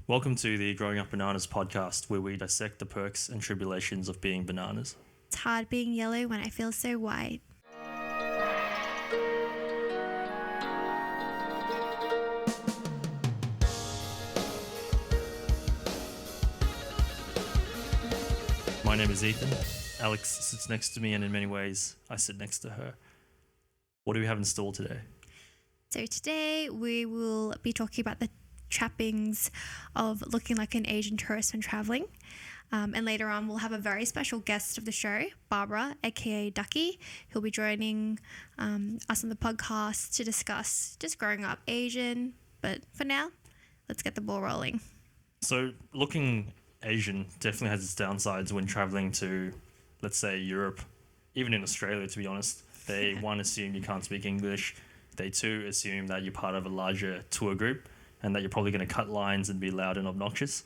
Welcome to the Growingupbananas podcast, where we dissect the perks and tribulations of being bananas. It's hard being yellow when I feel so white. My name is Ethan. Alex sits next to me, and in many ways, I sit next to her. What do we have in store today? So today we will be talking about the trappings of looking like an Asian tourist when traveling. And later on, we'll have a very special guest of the show, Barbara, aka Ducky, who'll be joining us on the podcast to discuss just growing up Asian. But for now, let's get the ball rolling. So, looking Asian definitely has its downsides when traveling to, let's say, Europe, even in Australia, to be honest. They, one, assume you can't speak English. They, two, assume that you're part of a larger tour group and that you're probably going to cut lines and be loud and obnoxious.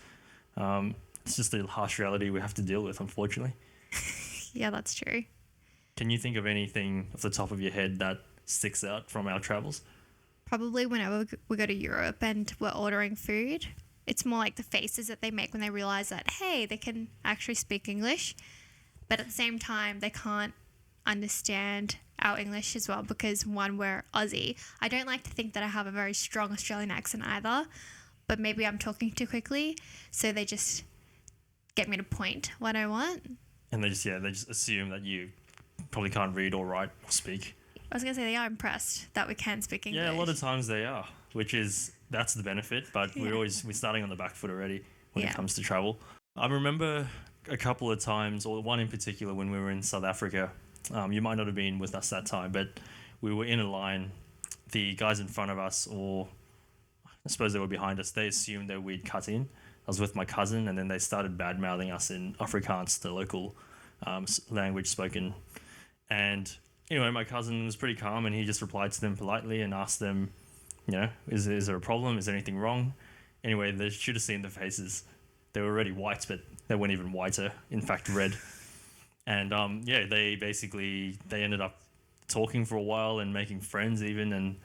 It's just the harsh reality we have to deal with, unfortunately. Yeah, that's true. Can you think of anything off the top of your head that sticks out from our travels? Probably whenever we go to Europe and we're ordering food, it's more like the faces that they make when they realize that, hey, they can actually speak English, but at the same time, they can't understand our English as well because, one, we're Aussie. I don't like to think that I have a very strong Australian accent either, but maybe I'm talking too quickly, so they just get me to point what I want. And they just assume that you probably can't read or write or speak. I was going to say they are impressed that we can speak English. Yeah, a lot of times they are, that's the benefit, but Yeah. we're starting on the back foot already when Yeah. it comes to travel. I remember a couple of times, or one in particular, when we were in South Africa. You might not have been with us that time, but we were in a line. The guys in front of us, or I suppose they were behind us, they assumed that we'd cut in. I was with my cousin, and then they started bad-mouthing us in Afrikaans, the local language spoken. And anyway, my cousin was pretty calm, and he just replied to them politely and asked them, is there a problem? Is there anything wrong? Anyway, they should have seen the faces. They were already white, but they weren't even whiter, in fact, red. And they ended up talking for a while and making friends even. And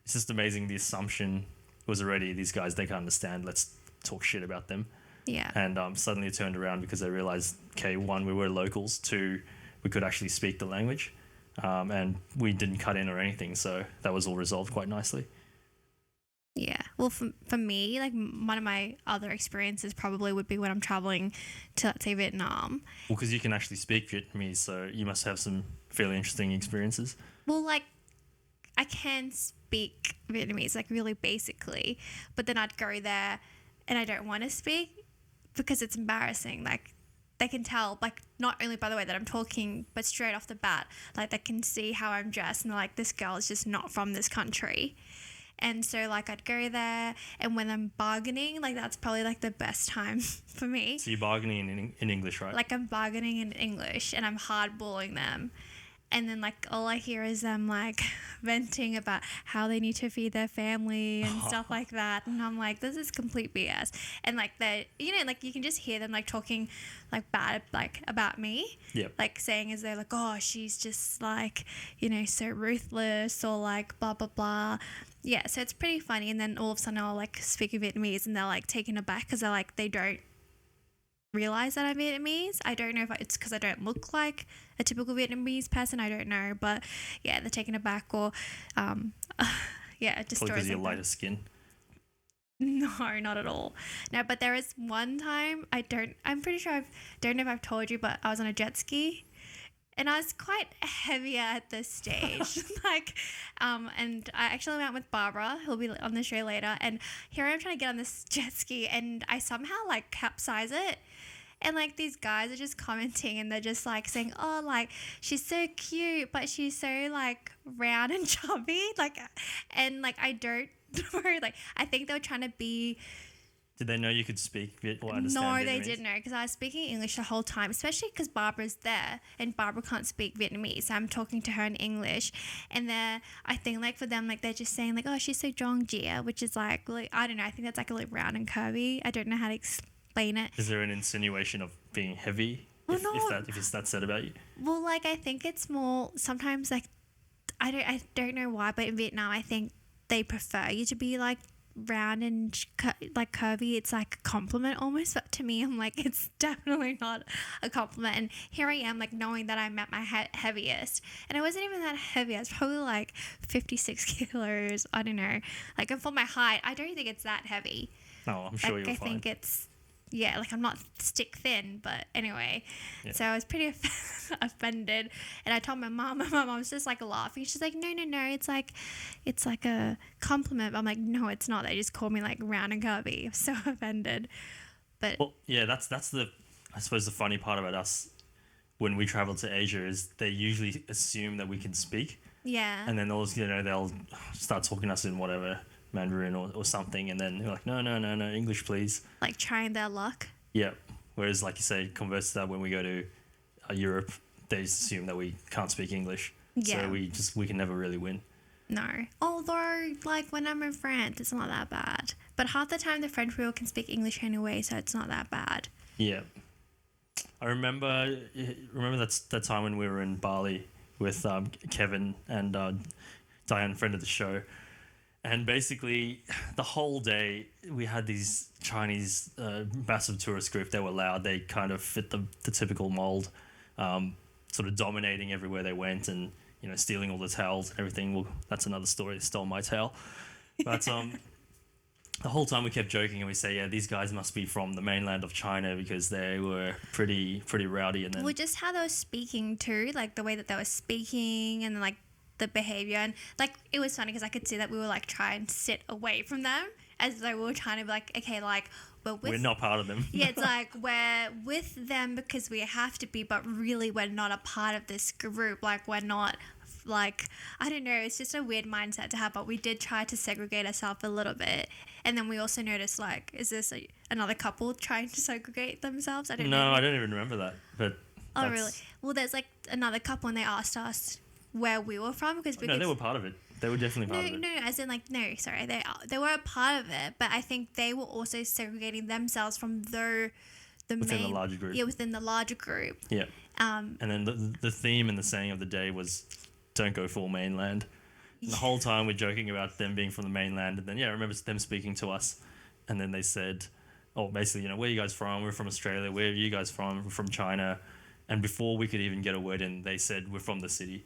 it's just amazing. The assumption was already, these guys, they can't understand. Let's talk shit about them. Yeah. And suddenly it turned around because they realized, okay, one, we were locals. Two, we could actually speak the language. And we didn't cut in or anything. So that was all resolved quite nicely. Yeah. Well, for me, like one of my other experiences probably would be when I'm traveling to, let's say, Vietnam. Well, because you can actually speak Vietnamese, so you must have some fairly interesting experiences. Well, like I can speak Vietnamese, like really basically, but then I'd go there and I don't want to speak because it's embarrassing. Like they can tell, like not only by the way that I'm talking, but straight off the bat, like they can see how I'm dressed and they're like, this girl is just not from this country. And so, like, I'd go there, and when I'm bargaining, like, that's probably, like, the best time for me. So you're bargaining in English, right? Like, I'm bargaining in English, and I'm hardballing them. And then, like, all I hear is them, like, venting about how they need to feed their family and stuff like that. And I'm like, this is complete BS. And, like, like, you can just hear them, like, talking, like, bad, like, about me. Yep. Like, saying as they're like, oh, she's just, like, so ruthless or, like, blah, blah, blah. Yeah, so it's pretty funny. And then all of a sudden I'll, like, speak Vietnamese and they're, like, taken aback because they're, like, they don't realize that I'm Vietnamese. I don't know if it's because I don't look like a typical Vietnamese person. I don't know, but yeah, they're taken aback or yeah, just probably because stories you're like lighter that. skin. No, not at all. No, but there is one time I'm pretty sure don't know if I've told you, but I was on a jet ski and I was quite heavier at this stage. And I actually went with Barbara, who'll be on the show later. And here I am trying to get on this jet ski and I somehow like capsize it. And like these guys are just commenting and they're just like saying, oh, like she's so cute, but she's so like round and chubby. And I don't know, like I think they were trying to be. Did they know you could speak or understand No, Vietnamese? they didn't know because I was speaking English the whole time, especially because Barbara's there and Barbara can't speak Vietnamese. So I'm talking to her in English and I think like for them, like they're just saying like, oh, she's so strong, Gia, which is like, I don't know. I think that's like really round and curvy. I don't know how to explain it. Is there an insinuation of being heavy if it's that said about you? Well, like I think it's more sometimes like, I don't know why, but in Vietnam, I think they prefer you to be like round and like curvy, it's like a compliment almost. But to me, I'm like, it's definitely not a compliment. And here I am, like knowing that I'm at my heaviest, and I wasn't even that heavy. I was probably like 56 kilos. I don't know. Like, and for my height, I don't think it's that heavy. Oh, I'm sure like, you're I fine. think it's, yeah, like I'm not stick thin, but anyway. Yeah. So I was pretty offended, and I told my mom, and my mom's just like laughing. She's like, no, it's like a compliment. I'm like, no, it's not. They just called me like round and curvy. I'm so offended. But well, yeah, that's the, I suppose the funny part about us when we travel to Asia is they usually assume that we can speak, yeah, and then they'll start talking to us in whatever Mandarin or something, and then they're like, no, English please. like trying their luck. Yeah. Whereas, like you say, converse to that, when we go to Europe, they assume that we can't speak English. Yeah. So we can never really win. No. Although, like, when I'm in France, it's not that bad. But half the time, the French people can speak English anyway, so it's not that bad. Yeah. I remember that time when we were in Bali with Kevin and Diane, friend of the show. And basically, the whole day, we had these Chinese massive tourist group that were loud. They kind of fit the typical mold, sort of dominating everywhere they went and, stealing all the towels and everything. Well, that's another story. They stole my towel. But the whole time we kept joking and we say, yeah, these guys must be from the mainland of China because they were pretty rowdy. And then Well, just how they were speaking too, like the way that they were speaking and like the behavior, and like it was funny because I could see that we were like trying to sit away from them as though we were trying to be like, okay, like we're not part of them. Yeah, it's like we're with them because we have to be, but really we're not a part of this group. Like we're not, like, I don't know, it's just a weird mindset to have. But we did try to segregate ourselves a little bit, and then we also noticed, like, is this another couple trying to segregate themselves? I don't know. No, I don't even remember that. But oh really? Well, there's like another couple, and they asked us where we were from because no, they were part of it. They were definitely part of it. No, as in like no, sorry, they were a part of it, but I think they were also segregating themselves from the Within the larger group. Yeah, within the larger group. Yeah. And then the theme and the saying of the day was, "Don't go full mainland." And the whole time we're joking about them being from the mainland, and then I remember them speaking to us, and then they said, "Oh, basically, where are you guys from? We're from Australia. Where are you guys from? We're from China." And before we could even get a word in, they said, "We're from the city."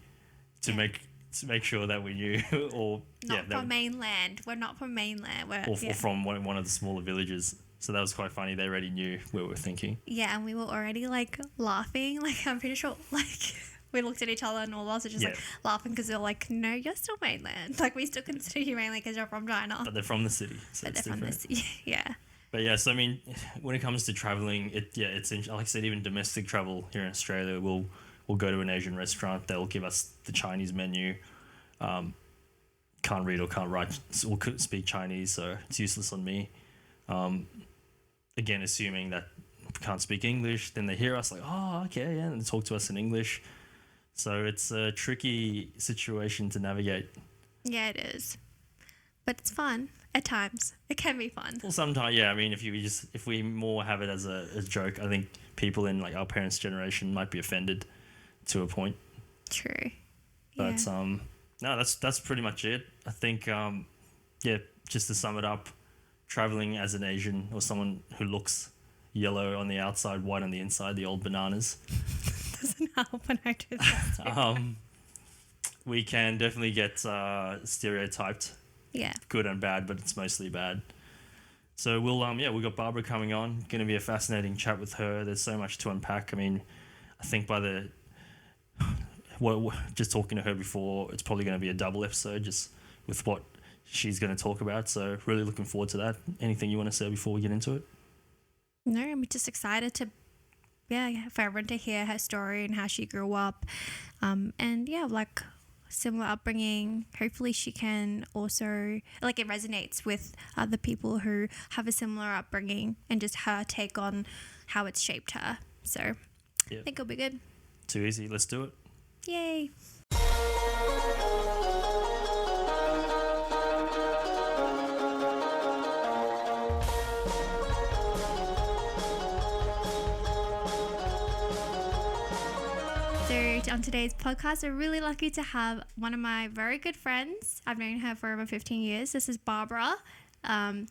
To make sure that we knew, or from mainland. We're not from mainland. Or from one of the smaller villages. So that was quite funny. They already knew what we were thinking. Yeah, and we were already like laughing. Like I'm pretty sure, like we looked at each other and all of us were just like laughing because they're like, "No, you're still mainland. Like we still consider you mainland because you're from China." But they're from the city. So but they're from the city. Yeah. But yeah, so I mean, when it comes to traveling, it's like I said, even domestic travel here in Australia, we'll go to an Asian restaurant. They'll give us the Chinese menu. Can't read or can't write or couldn't speak Chinese, so it's useless on me. Again, assuming that can't speak English, then they hear us like, oh, okay, yeah, and they talk to us in English. So it's a tricky situation to navigate. Yeah, it is. But it's fun at times. It can be fun. Well, sometimes, yeah. I mean, if we more have it as a joke, I think people in like our parents' generation might be offended to a point. True. But no, that's pretty much it. I think just to sum it up, traveling as an Asian or someone who looks yellow on the outside, white on the inside, the old bananas. Doesn't help when I do that. We can definitely get stereotyped. Yeah. Good and bad, but it's mostly bad. So we've got Barbara coming on. Going to be a fascinating chat with her. There's so much to unpack. I mean, I think just talking to her before, it's probably going to be a double episode just with what she's going to talk about. So really looking forward to that. Anything you want to say before we get into it? No, I'm just excited for everyone to hear her story and how she grew up. Like similar upbringing. Hopefully she can also, like, it resonates with other people who have a similar upbringing and just her take on how it's shaped her. So I think it'll be good. Too easy. Let's do it. Yay. So on today's podcast, we're really lucky to have one of my very good friends. I've known her for over 15 years. This is Barbara. Um,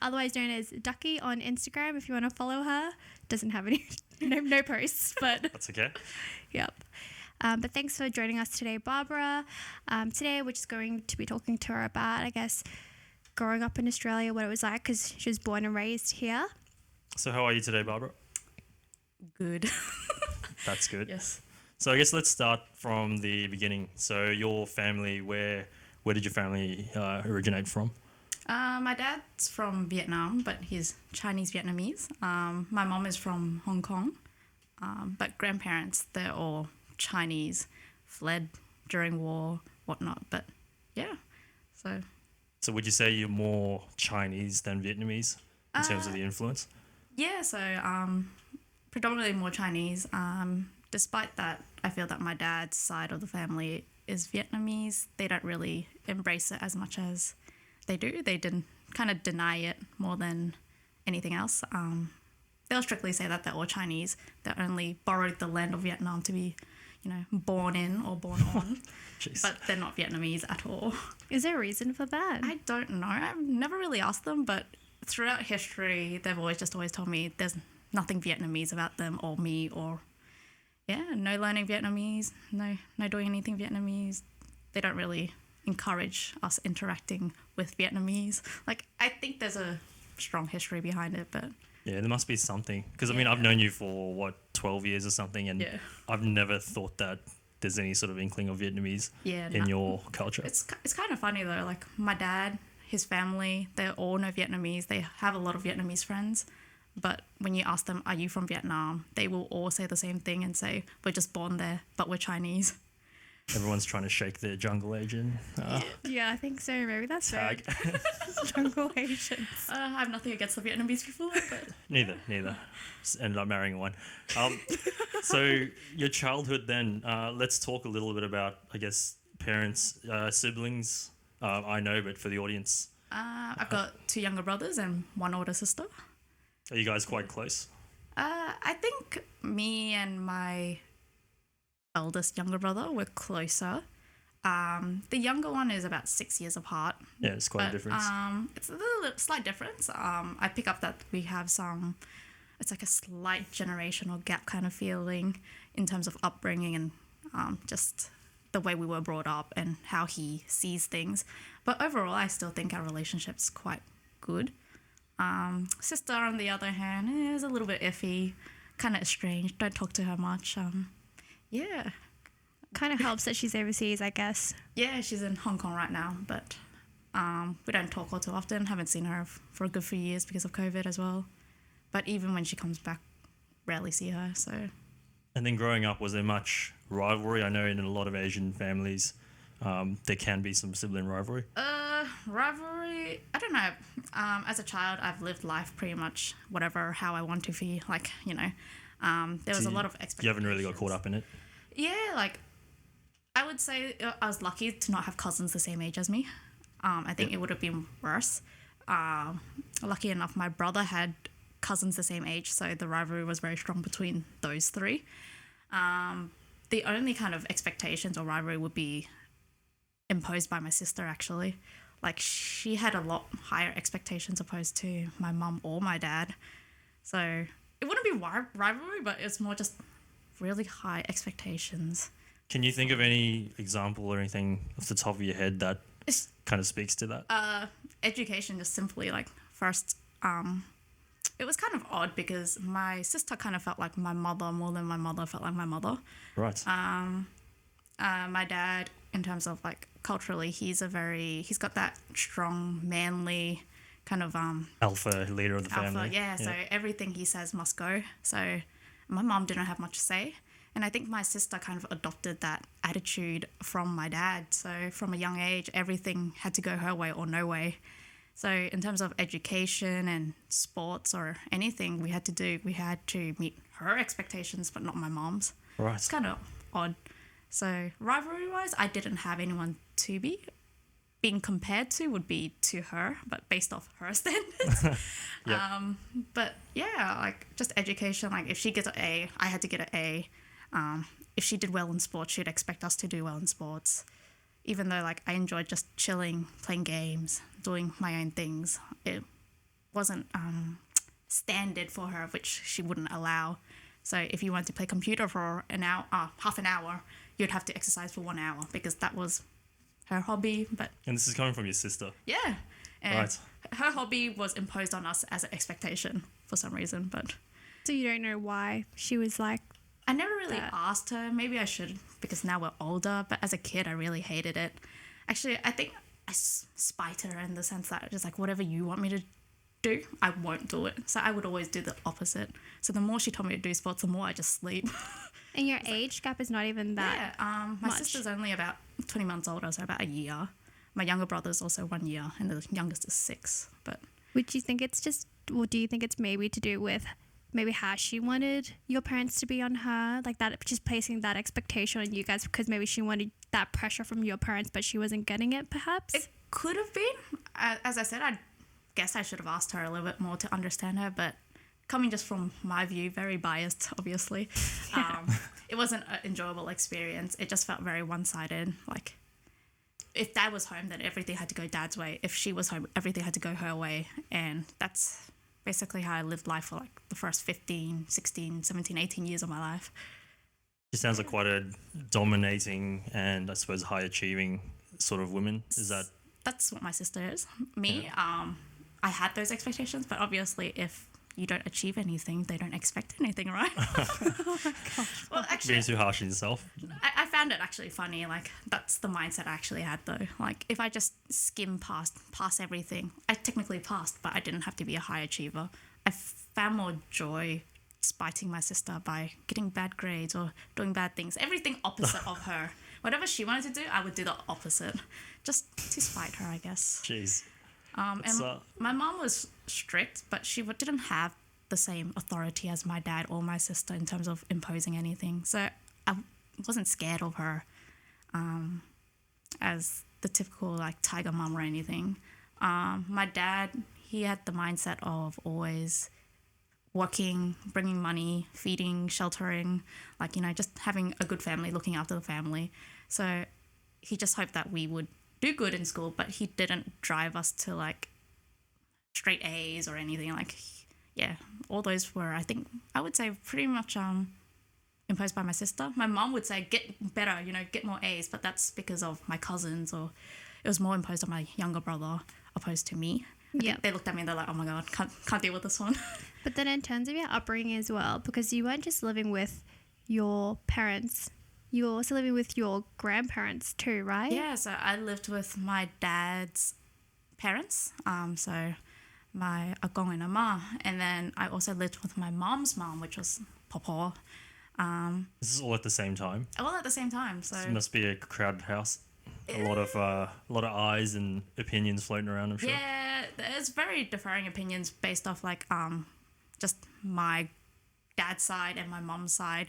otherwise known as Ducky on Instagram, if you want to follow her. Doesn't have any no posts, but That's okay. yep. But thanks for joining us today, Barbara. Today we're just going to be talking to her about, I guess, growing up in Australia, what it was like, because she was born and raised here. So how are you today, Barbara? Good. That's good. Yes. So I guess let's start from the beginning. So your family, where did your family originate from? My dad's from Vietnam, but he's Chinese Vietnamese. My mom is from Hong Kong, but grandparents, they're all Chinese, fled during war, whatnot. But yeah, so. So would you say you're more Chinese than Vietnamese in terms of the influence? Yeah, so predominantly more Chinese. Despite that, I feel that my dad's side of the family is Vietnamese. They don't really embrace it as much as they do. They didn't kind of deny it more than anything else. They'll strictly say that they're all Chinese. They only borrowed the land of Vietnam to be, born in or born on. Jeez. But they're not Vietnamese at all. Is there a reason for that? I don't know. I've never really asked them, but throughout history, they've always told me there's nothing Vietnamese about them or me or, no learning Vietnamese, no doing anything Vietnamese. They don't really encourage us interacting with Vietnamese. Like, I think there's a strong history behind it, but... Yeah, there must be something. Because, I mean, I've known you for, 12 years or something, and I've never thought that there's any sort of inkling of Vietnamese in your culture. It's kind of funny, though. Like, my dad, his family, they all know Vietnamese. They have a lot of Vietnamese friends. But when you ask them, are you from Vietnam? They will all say the same thing and say, we're just born there, but we're Chinese. Everyone's trying to shake their jungle Asian. Yeah, I think so. Maybe that's tag. Jungle Asians. I have nothing against the Vietnamese people, but... Neither. Just ended up marrying one. So your childhood then, let's talk a little bit about, I guess, parents, siblings. I know, but for the audience. I've got 2 younger brothers and 1 older sister. Are you guys quite close? I think me and my eldest younger brother were closer. The younger one is about 6 years apart. Yeah, it's quite a difference. It's a little slight difference. I pick up that we have it's like a slight generational gap kind of feeling in terms of upbringing and just the way we were brought up and how he sees things. But overall, I still think our relationship's quite good. Sister, on the other hand, is a little bit iffy, kind of estranged. Don't talk to her much. Yeah. Kind of helps that she's overseas, I guess. Yeah, she's in Hong Kong right now, but we don't talk all too often. Haven't seen her for a good few years because of COVID as well. But even when she comes back, rarely see her, so... And then growing up, was there much rivalry? I know in a lot of Asian families, there can be some sibling rivalry. Rivalry, I don't know. As a child, I've lived life pretty much how I want to be. Like, there was a lot of expectations. You haven't really got caught up in it? Yeah, like, I would say I was lucky to not have cousins the same age as me. I think it would have been worse. Lucky enough, my brother had cousins the same age, so the rivalry was very strong between those 3. The only kind of expectations or rivalry would be imposed by my sister, actually. Like, she had a lot higher expectations opposed to my mum or my dad. So it wouldn't be rivalry, but it's more just really high expectations. Can you think of any example or anything off the top of your head that kind of speaks to that? Education, just simply, like, first, it was kind of odd because my sister kind of felt like my mother more than my mother felt like my mother. Right. My dad, in terms of, like, culturally, he's got that strong, manly kind of... alpha leader of the family. Yeah, so everything he says must go. So my mom didn't have much to say. And I think my sister kind of adopted that attitude from my dad. So from a young age, everything had to go her way or no way. So in terms of education and sports or anything we had to meet her expectations, but not my mom's. Right. It's kind of odd. So rivalry-wise, I didn't have anyone to be. Being compared to would be to her, but based off her standards. Yep. But yeah, like, just education. Like, if she gets an A, I had to get an A. If she did well in sports, she'd expect us to do well in sports. even though like I enjoyed just chilling, playing games, doing my own things, it wasn't standard for her, which she wouldn't allow. So if you wanted to play computer for an hour, half an hour, you'd have to exercise for 1 hour because that was her hobby. But And this is coming from your sister. yeah, and Right. her hobby was imposed on us as an expectation for some reason. But So you don't know why she was like, I never really that. asked her. Maybe I should because now we're older. But as a kid, I really hated it. Actually, I think I spite her in the sense that just like whatever you want me to do, I won't do it. So I would always do the opposite. So the more she told me to do sports, the more I just sleep. and your age gap is not even that. Yeah, my much. sister's only about 20 months older, so about a year. My younger brother's also 1 year, and the youngest is 6. But Would you think it's just, or do you think it's maybe to do with maybe how she wanted your parents to be on her, like that, just placing that expectation on you guys because maybe she wanted that pressure from your parents, but she wasn't getting it, perhaps? it could have been. As I said, I guess I should have asked her a little bit more to understand her, but coming just from my view, very biased, obviously, it wasn't an enjoyable experience. It just felt very one-sided. Like, if dad was home, then everything had to go dad's way. If she was home, everything had to go her way. And that's basically how I lived life for like the first 15, 16, 17, 18 years of my life. She sounds like quite a dominating and I suppose high achieving sort of woman. Is that? That's what my sister is. Me, I had those expectations, but obviously if you don't achieve anything, they don't expect anything, right? Well, actually, Being too harsh on yourself? I found it actually funny. Like, that's the mindset I actually had, though. Like, if I just skim past everything, I technically passed, but I didn't have to be a high achiever. I found more joy spiting my sister by getting bad grades or doing bad things. Everything opposite of her. Whatever she wanted to do, I would do the opposite. Just to spite her, I guess. Jeez. And It's, my mom was strict, but she didn't have the same authority as my dad or my sister in terms of imposing anything. So I wasn't scared of her as the typical like tiger mom or anything. My dad, he had the mindset of always working, bringing money, feeding, sheltering, like, you know, just having a good family, looking after the family. So he just hoped that we would do good in school, but he didn't drive us to like straight A's or anything. Like, yeah, all those were, I think, I would say pretty much imposed by my sister. My mom would say get better, you know, get more A's, but that's because of my cousins, or it was more imposed on my younger brother opposed to me. Yeah. They looked at me and they're like, oh my god, can't deal with this one. But then in terms of your upbringing as well, because you weren't just living with your parents, you were also living with your grandparents too, right? Yeah, so I lived with my dad's parents, so my agong and ama, and then I also lived with my mom's mom, which was Papa, This is all at the same time. all at the same time. So It must be a crowded house. A lot of eyes and opinions floating around, I'm sure. yeah, there's very differing opinions based off like just my dad's side and my mom's side.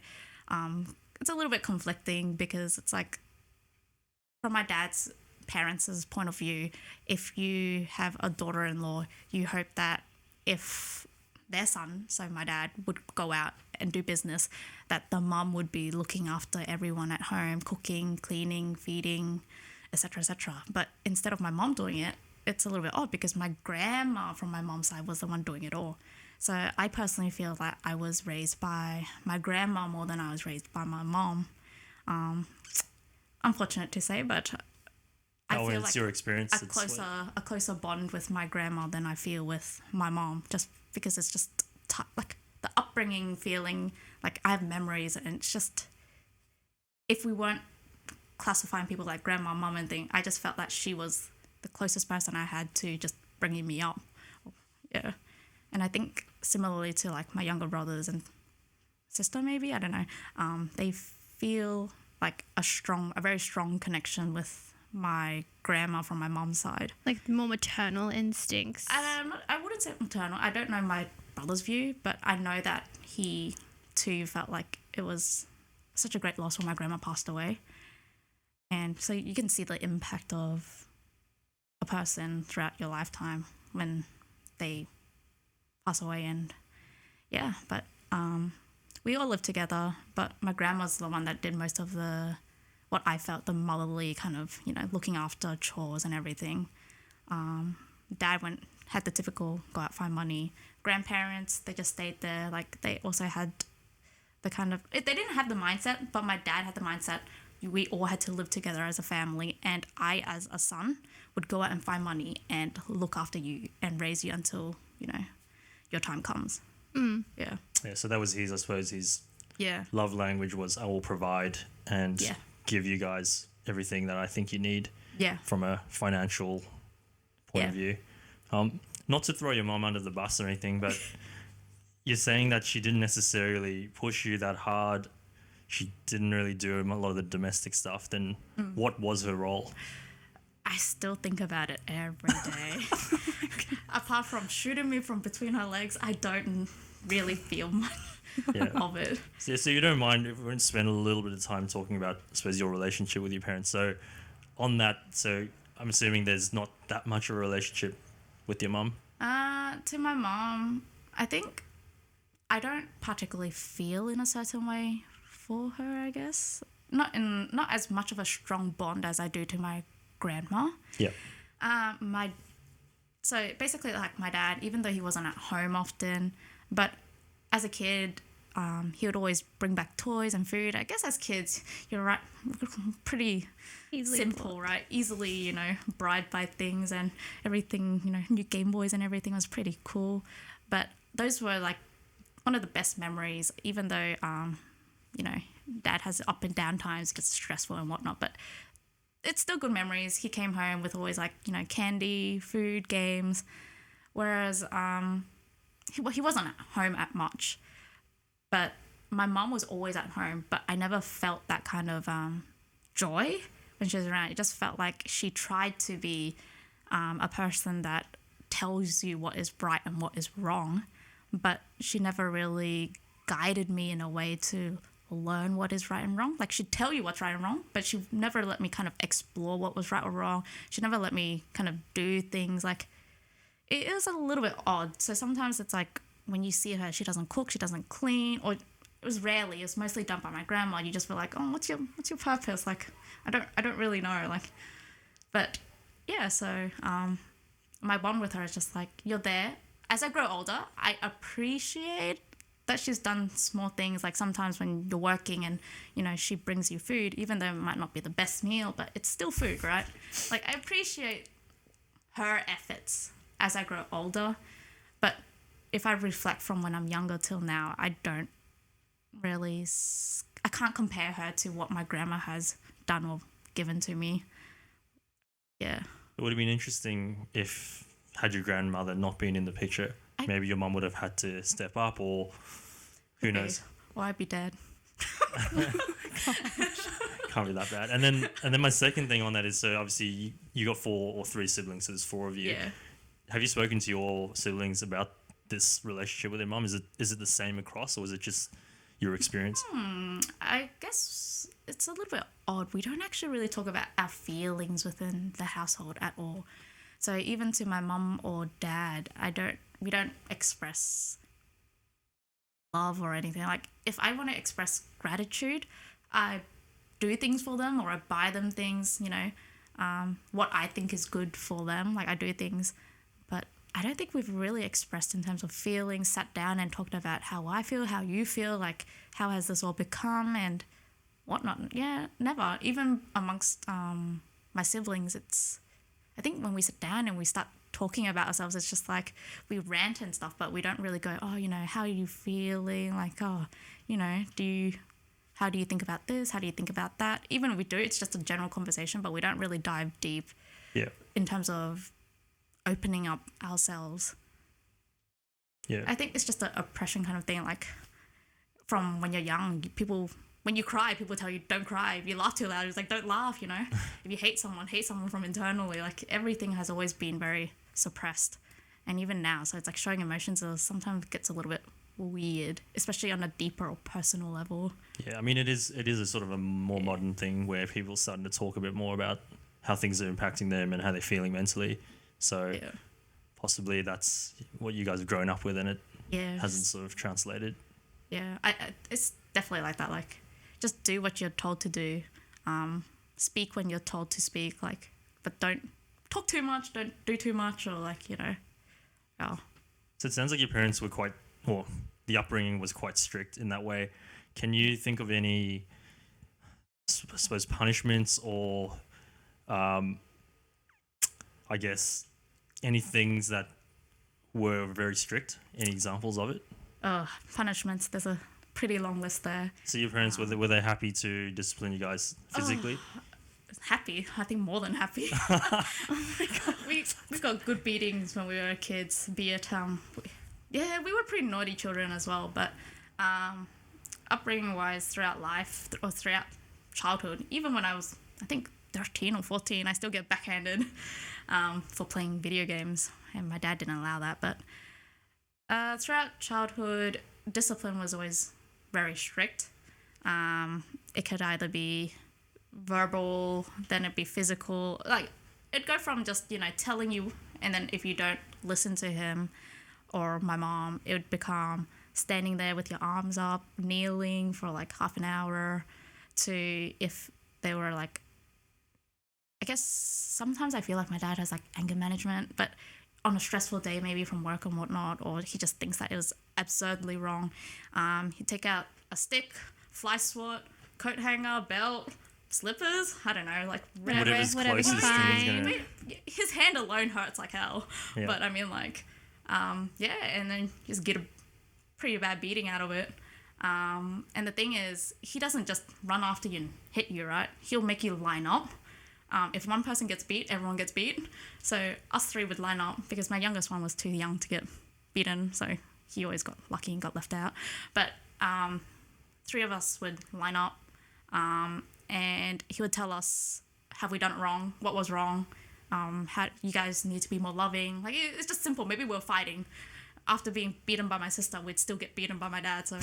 It's a little bit conflicting because it's like from my dad's parents' point of view, if you have a daughter-in-law, you hope that if their son, so my dad, would go out and do business, that the mum would be looking after everyone at home, cooking, cleaning, feeding, etc., etc. But instead of my mom doing it, it's a little bit odd because my grandma from my mom's side was the one doing it all. So I personally feel that I was raised by my grandma more than I was raised by my mom. Unfortunate to say, but I Oh, feel it's like your experience. a closer bond with my grandma than I feel with my mom, just because it's just like the upbringing feeling. Like, I have memories, and it's just, if we weren't classifying people like grandma, mom, and thing, I just felt that she was the closest person I had to just bringing me up. Yeah, and I think similarly to like my younger brothers and sister, maybe, I don't know, they feel like a very strong connection with my grandma from my mom's side. Like more maternal instincts. I wouldn't say maternal. I don't know my brother's view, but I know that he too felt like it was such a great loss when my grandma passed away. And so you can see the impact of a person throughout your lifetime when they pass away. And yeah, but we all lived together, but my grandma's the one that did most of the what I felt the motherly kind of, looking after chores and everything. Dad had the typical go out, find money. Grandparents, they just stayed there. Like, they also had the kind of, they didn't have the mindset, but my dad had the mindset. We all had to live together as a family, and I, as a son, would go out and find money and look after you and raise you until, your time comes. Yeah. Yeah, so that was his, I suppose, his Yeah. love language was I will provide and Yeah. give you guys everything that I think you need Yeah. from a financial point of view. Not to throw your mom under the bus or anything, but you're saying that she didn't necessarily push you that hard. She didn't really do a lot of the domestic stuff. Then what was her role? I still think about it every day. Apart from shooting me from between her legs, I don't really feel much of it. So you don't mind if we want to spend a little bit of time talking about, I suppose, your relationship with your parents. So on that, so I'm assuming there's not that much of a relationship with your mum? To my mom, I think I don't particularly feel in a certain way for her, I guess. Not as much of a strong bond as I do to my grandma. Yeah. So basically, like, my dad, even though he wasn't at home often, but as a kid, he would always bring back toys and food. I guess as kids, you're right, pretty Easily simple, bought. right? Easily, bribed by things and everything, new Game Boys and everything was pretty cool. But those were like one of the best memories, even though, Dad has up and down times, gets stressful and whatnot, but it's still good memories. He came home with always like, candy, food, games, whereas he wasn't at home at much. But my mom was always at home, but I never felt that kind of joy when she was around. It just felt like she tried to be a person that tells you what is right and what is wrong, but she never really guided me in a way to learn what is right and wrong. Like, she'd tell you what's right and wrong, but she never let me kind of explore what was right or wrong. She never let me kind of do things. Like, it is a little bit odd. So sometimes it's like, when you see her, she doesn't cook, she doesn't clean, or it was mostly done by my grandma. You just feel like, oh, what's your purpose? Like, I don't really know. Like, but yeah, so my bond with her is just like, you're there. As I grow older, I appreciate that she's done small things, like sometimes when you're working and, she brings you food, even though it might not be the best meal, but it's still food, right? Like, I appreciate her efforts as I grow older, but if I reflect from when I'm younger till now, I don't really, I can't compare her to what my grandma has done or given to me. Yeah. It would have been interesting had your grandmother not been in the picture, maybe your mum would have had to step up, or who knows. Or I'd be dead. Can't be that bad. And then my second thing on that is, so obviously you got 4 or 3 siblings, so there's 4 of you. Yeah. Have you spoken to your siblings about this relationship with their mum? Is it the same across, or is it just your experience? I guess it's a little bit odd. We don't actually really talk about our feelings within the household at all. So even to my mum or dad, we don't express love or anything. Like, if I want to express gratitude, I do things for them, or I buy them things, what I think is good for them. Like, I do things, but I don't think we've really expressed in terms of feelings, sat down and talked about how I feel, how you feel, like, how has this all become and whatnot. Yeah, never. Even amongst my siblings, I think when we sit down and we start talking about ourselves, it's just like we rant and stuff, but we don't really go, oh, how are you feeling? Like, oh, how do you think about this? How do you think about that? Even if we do, it's just a general conversation, but we don't really dive deep in terms of opening up ourselves. Yeah. I think it's just a oppression kind of thing. Like, from when you're young, when you cry, people tell you don't cry. If you laugh too loud, it's like, don't laugh, If you hate someone from internally. Like, everything has always been very suppressed. And even now, so it's like showing emotions sometimes gets a little bit weird, especially on a deeper or personal level. Yeah, I mean, it is a sort of a more modern thing where people are starting to talk a bit more about how things are impacting them and how they're feeling mentally. So possibly that's what you guys have grown up with, and it hasn't sort of translated. Yeah, it's definitely like that. Like, just do what you're told to do. Speak when you're told to speak, like, but don't talk too much, don't do too much, or like, oh. So it sounds like your parents were quite, or the upbringing was quite strict in that way. Can you think of any, I suppose, punishments or, I guess, any things that were very strict? Any examples of it? Punishments, there's a pretty long list there. So your parents, were they happy to discipline you guys physically? Happy, I think more than happy. Oh my God. We got good beatings when we were kids, be it, we were pretty naughty children as well, but upbringing wise throughout life or throughout childhood, even when I was, I think 13 or 14, I still get backhanded for playing video games, and my dad didn't allow that, but throughout childhood, discipline was always very strict. It could either be verbal, then it'd be physical. Like, it'd go from just, telling you, and then if you don't listen to him or my mom, it would become standing there with your arms up, kneeling for like half an hour, to if they were like, I guess sometimes I feel like my dad has like anger management, but on a stressful day, maybe from work and whatnot, or he just thinks that it was absurdly wrong, he'd take out a stick, fly swat, coat hanger, belt, slippers, I don't know, like Whatever's whatever's closest to fine. his gonna... his hand alone hurts like hell. Yeah. But I mean, like, and then just get a pretty bad beating out of it. And the thing is, he doesn't just run after you and hit you, right? He'll make you line up. If one person gets beat, everyone gets beat. So us three would line up, because my youngest one was too young to get beaten, so he always got lucky and got left out. But three of us would line up, and he would tell us, have we done it wrong? What was wrong? How you guys need to be more loving. Like, it's just simple. Maybe we're fighting. After being beaten by my sister, we'd still get beaten by my dad. So,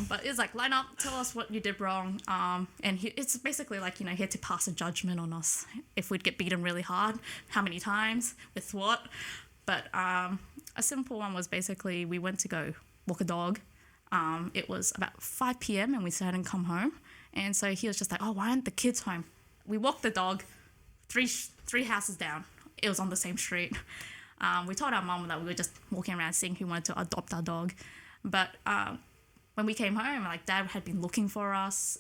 but it's like, line up, tell us what you did wrong. And it's basically like, he had to pass a judgment on us if we'd get beaten really hard, how many times, with what. But a simple one was basically, we went to go walk a dog. It was about 5 p.m. and we still hadn't come home. And so he was just like, oh, why aren't the kids home? We walked the dog three houses down. It was on the same street. We told our mum that we were just walking around seeing who wanted to adopt our dog. But when we came home, like, Dad had been looking for us.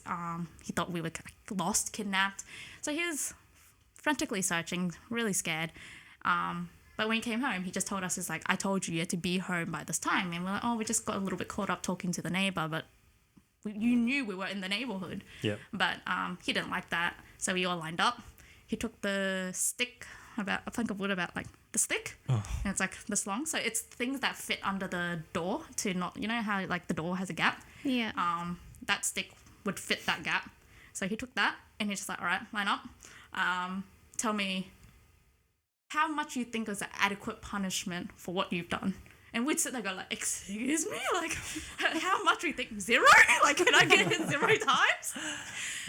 He thought we were lost, kidnapped. So he was frantically searching, really scared. But when he came home, he just told us, he's like, I told you had to be home by this time. And we're like, oh, we just got a little bit caught up talking to the neighbour, but you knew we were in the neighbourhood. Yep. But he didn't like that. So we all lined up. He took the stick, about a plank of wood about like the stick, and it's like this long. So it's things that fit under the door to not, how like the door has a gap. Yeah. That stick would fit that gap. So he took that and he's just like, all right, line up. Tell me how much you think is an adequate punishment for what you've done. And we'd sit there and go like, excuse me? Like, how much do you think? 0? Like, can I get it 0 times?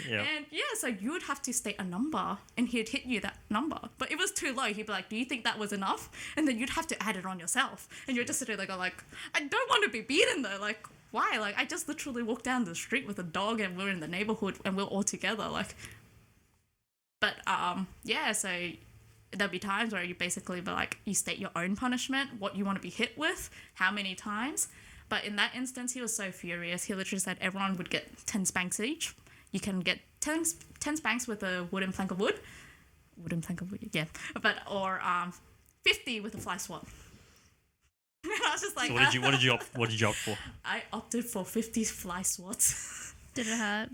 Yeah. And so you would have to state a number and he'd hit you that number. But it was too low. He'd be like, do you think that was enough? And then you'd have to add it on yourself. And you're just sitting there like, I don't want to be beaten though. Like, why? Like, I just literally walked down the street with a dog and we're in the neighborhood and we're all together. Like, but so there'll be times where you basically be like, you state your own punishment, what you want to be hit with, how many times. But in that instance, he was so furious. He literally said everyone would get 10 spanks each. You can get 10 spanks with a wooden plank of wood. Wooden plank of wood, yeah. Or 50 with a fly swat. And I was just like, So what did you opt for? I opted for 50 fly swats. Did it hurt?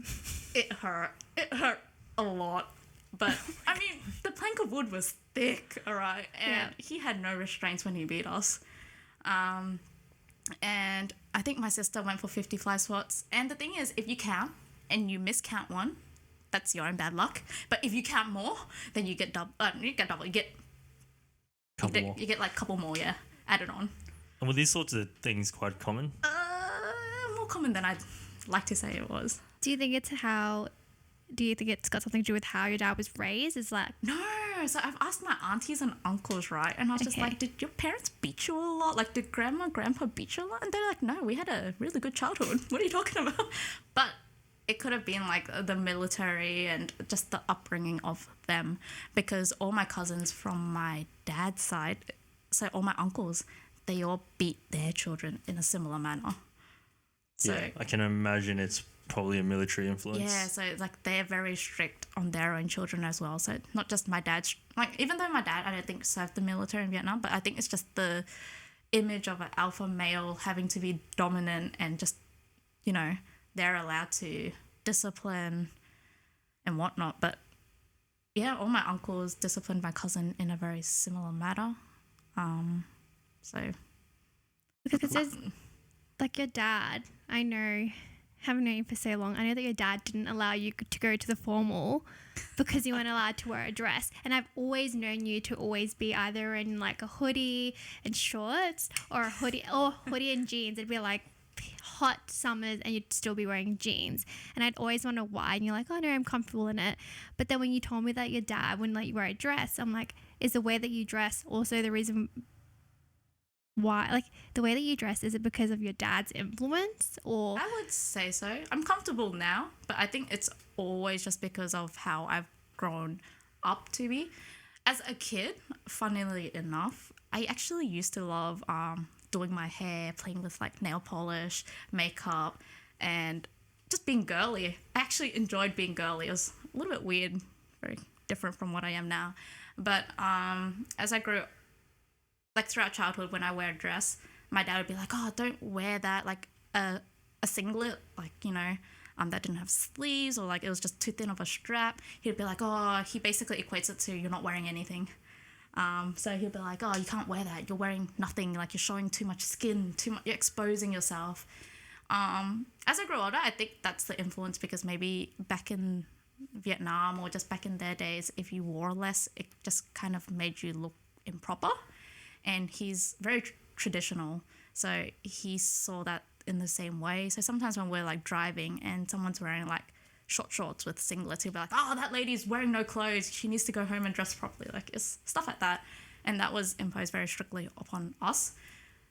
It hurt. It hurt a lot. But, I mean, the plank of wood was thick, all right? And he had no restraints when he beat us. And I think my sister went for 50 fly swats. And the thing is, if you count and you miscount one, that's your own bad luck. But if you count more, then you get double. You get like a couple more, added on. And were these sorts of things quite common? More common than I'd like to say it was. Do you think it's got something to do with how your dad was raised? Is that... No, so I've asked my aunties and uncles, right? And I was just like, did your parents beat you a lot? Like, did grandma, grandpa beat you a lot? And they're like, no, we had a really good childhood. What are you talking about? But it could have been like the military and just the upbringing of them, because all my cousins from my dad's side, so all my uncles, they all beat their children in a similar manner. So, yeah, I can imagine it's probably a military influence. yeah, so it's like they're very strict on their own children as well. So not just my dad's, like even though my dad I don't think served the military in Vietnam, but I think it's just the image of an alpha male having to be dominant and just, you know, they're allowed to discipline and whatnot. But yeah, all my uncles disciplined my cousin in a very similar manner. So Because it's like your dad, I know, haven't known you for so long, I know that your dad didn't allow you to go to the formal because you weren't allowed to wear a dress. And I've always known you to always be either in like a hoodie and shorts or a hoodie and jeans. It'd be like hot summers and you'd still be wearing jeans. And I'd always wonder why. And you're like, oh no, I'm comfortable in it. But then when you told me that your dad wouldn't let you wear a dress, I'm like, is the way that you dress also the reason why? Like the way that you dress, is it because of your dad's influence or? I would say so. I'm comfortable now, but I think it's always just because of how I've grown up to be. As a kid, funnily enough, I actually used to love doing my hair, playing with like nail polish, makeup, and just being girly. I actually enjoyed being girly. It was a little bit weird, very different from what I am now. But as I grew, like throughout childhood, when I wear a dress, my dad would be like, oh, don't wear that, like a singlet, like, you know, that didn't have sleeves, or like it was just too thin of a strap. He'd be like, oh, he basically equates it to you're not wearing anything. So he'll be like, oh, you can't wear that. You're wearing nothing. Like you're showing too much skin, you're exposing yourself. As I grew older, I think that's the influence, because maybe back in Vietnam or just back in their days, if you wore less, it just kind of made you look improper. And he's very traditional. So he saw that in the same way. So sometimes when we're like driving and someone's wearing like short shorts with singlets, he'll be like, oh, that lady's wearing no clothes, she needs to go home and dress properly. Like it's stuff like that. And that was imposed very strictly upon us.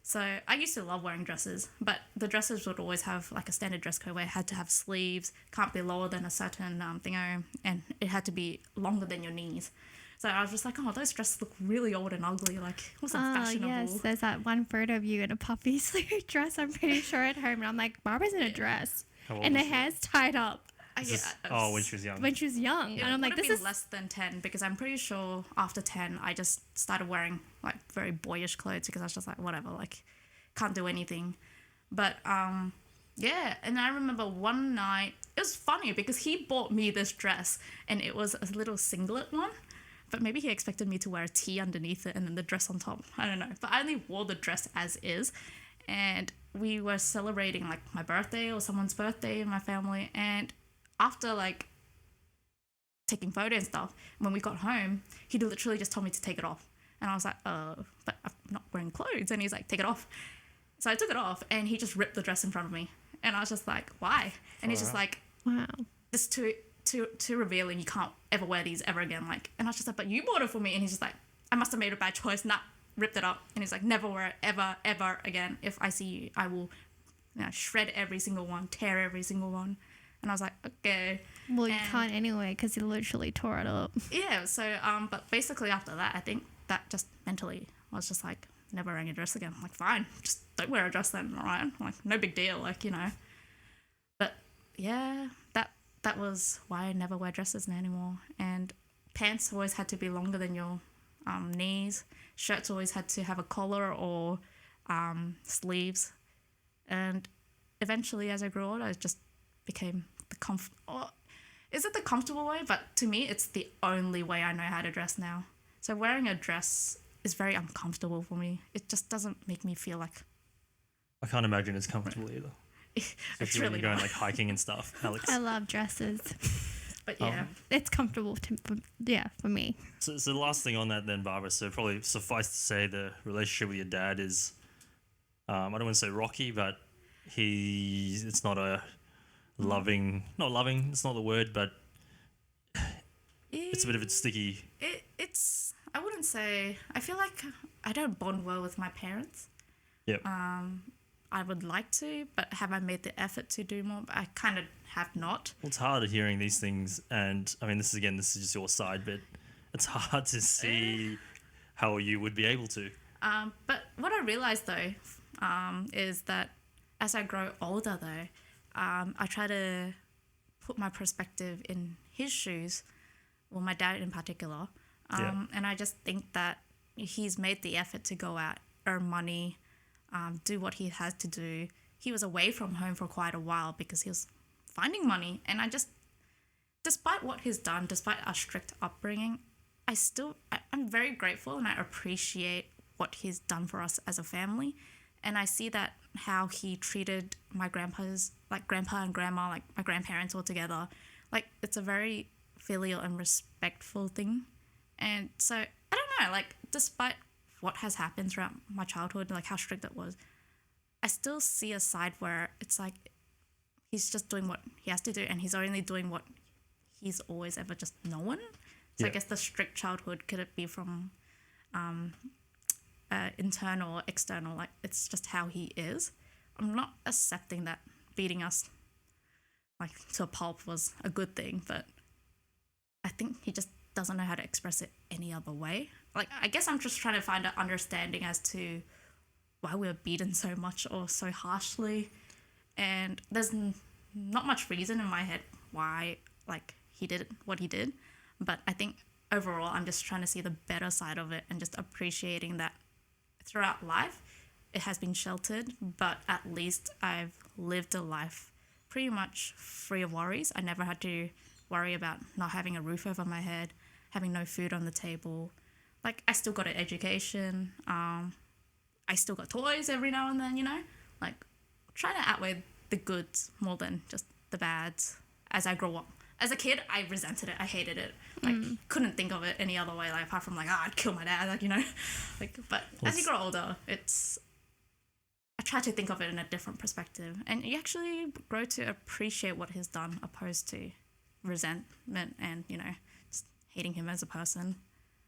So I used to love wearing dresses, but the dresses would always have like a standard dress code where it had to have sleeves, can't be lower than a certain thingo, and it had to be longer than your knees. So I was just like, oh, those dresses look really old and ugly. Like, it wasn't fashionable. Yes, there's that one photo of you in a puffy sleeve dress, I'm pretty sure, at home. And I'm like, Barbara's in a dress. And her hair's tied up. When she was young. When she was young. Yeah, and I'm like, this is less than 10, because I'm pretty sure after 10, I just started wearing like very boyish clothes, because I was just like, whatever, like, can't do anything. But, yeah. And I remember one night, it was funny because he bought me this dress and it was a little singlet one. But maybe he expected me to wear a tee underneath it and then the dress on top. I don't know. But I only wore the dress as is. And we were celebrating like my birthday or someone's birthday in my family. And after like taking photos and stuff, when we got home, he literally just told me to take it off. And I was like, but I'm not wearing clothes. And he's like, take it off. So I took it off and he just ripped the dress in front of me. And I was just like, why? And he's just like, wow. This too revealing, you can't ever wear these ever again. Like, and I was just like, but you bought it for me. And he's just like, I must have made a bad choice. Nah, ripped it up. And he's like, never wear it ever again. If I see you, I will, you know, shred every single one, tear every single one. And I was like, okay. Well, you can't anyway, because you literally tore it up. Yeah. So but basically after that, I think that just mentally I was just like, never wearing a dress again. I'm like, fine, just don't wear a dress then, all right? Like, no big deal, like, you know. But yeah, that was why I never wear dresses now anymore. And pants always had to be longer than your knees. Shirts always had to have a collar or sleeves. And eventually, as I grew older, it just became is it the comfortable way? But to me, it's the only way I know how to dress now. So wearing a dress is very uncomfortable for me. It just doesn't make me feel like... I can't imagine it's comfortable either. It's really when you're going like hiking and stuff, Alex. I love dresses. But yeah. It's comfortable for me. So the last thing on that then, Barbara, so probably suffice to say the relationship with your dad is, I don't want to say rocky, but it's not a loving, it's not the word, but it's a bit of a sticky. It's, I wouldn't say, I feel like I don't bond well with my parents. Yep. I would like to, but have I made the effort to do more? I kind of have not. Well, it's hard hearing these things, and I mean, this is just your side, but it's hard to see how you would be able to. But what I realized though, is that as I grow older though, I try to put my perspective in his shoes, well, my dad in particular, and I just think that he's made the effort to go out, earn money, do what he has to do. He was away from home for quite a while because he was finding money, and I just, despite what he's done, despite our strict upbringing, I'm very grateful and I appreciate what he's done for us as a family. And I see that how he treated my grandpa and grandma, like my grandparents all together. Like, it's a very filial and respectful thing. And so, I don't know, like, despite what has happened throughout my childhood, like how strict it was, I still see a side where it's like he's just doing what he has to do, and he's only doing what he's always ever just known. So I guess the strict childhood, could it be from internal or external? Like, it's just how he is. I'm not accepting that beating us like to a pulp was a good thing, but I think he just doesn't know how to express it any other way. Like, I guess I'm just trying to find an understanding as to why we were beaten so much or so harshly, and there's not much reason in my head why, like, he did what he did. But I think overall, I'm just trying to see the better side of it and just appreciating that throughout life, it has been sheltered, but at least I've lived a life pretty much free of worries. I never had to worry about not having a roof over my head, having no food on the table. Like, I still got an education. I still got toys every now and then, you know? Like, trying to outweigh the goods more than just the bads as I grow up. As a kid, I resented it. I hated it. Like, couldn't think of it any other way, like, apart from, like, I'd kill my dad, like, you know? Like, but as you grow older, I try to think of it in a different perspective. And you actually grow to appreciate what he's done, opposed to resentment and, you know, just hating him as a person,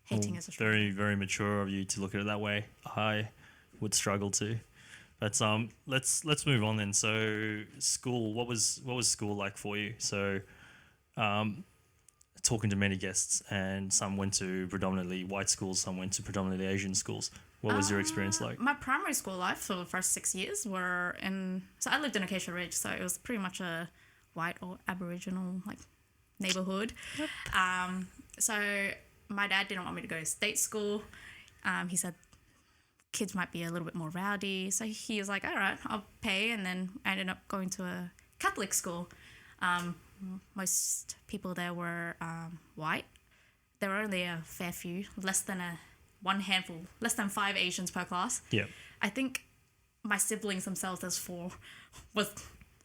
hating as a struggle. Very, very mature of you to look at it that way. I would struggle to. But let's move on then. So school, what was school like for you? So talking to many guests, and some went to predominantly white schools, some went to predominantly Asian schools. What was your experience like? My primary school life for the first 6 years were so I lived in Acacia Ridge, so it was pretty much a white or Aboriginal, like, neighborhood. Yep. So my dad didn't want me to go to state school. He said kids might be a little bit more rowdy, so he was like, all right, I'll pay. And then I ended up going to a Catholic school. Most people there were white. There were only a fair few, less than less than 5 Asians per class. Yeah. I think my siblings themselves, there's 4, was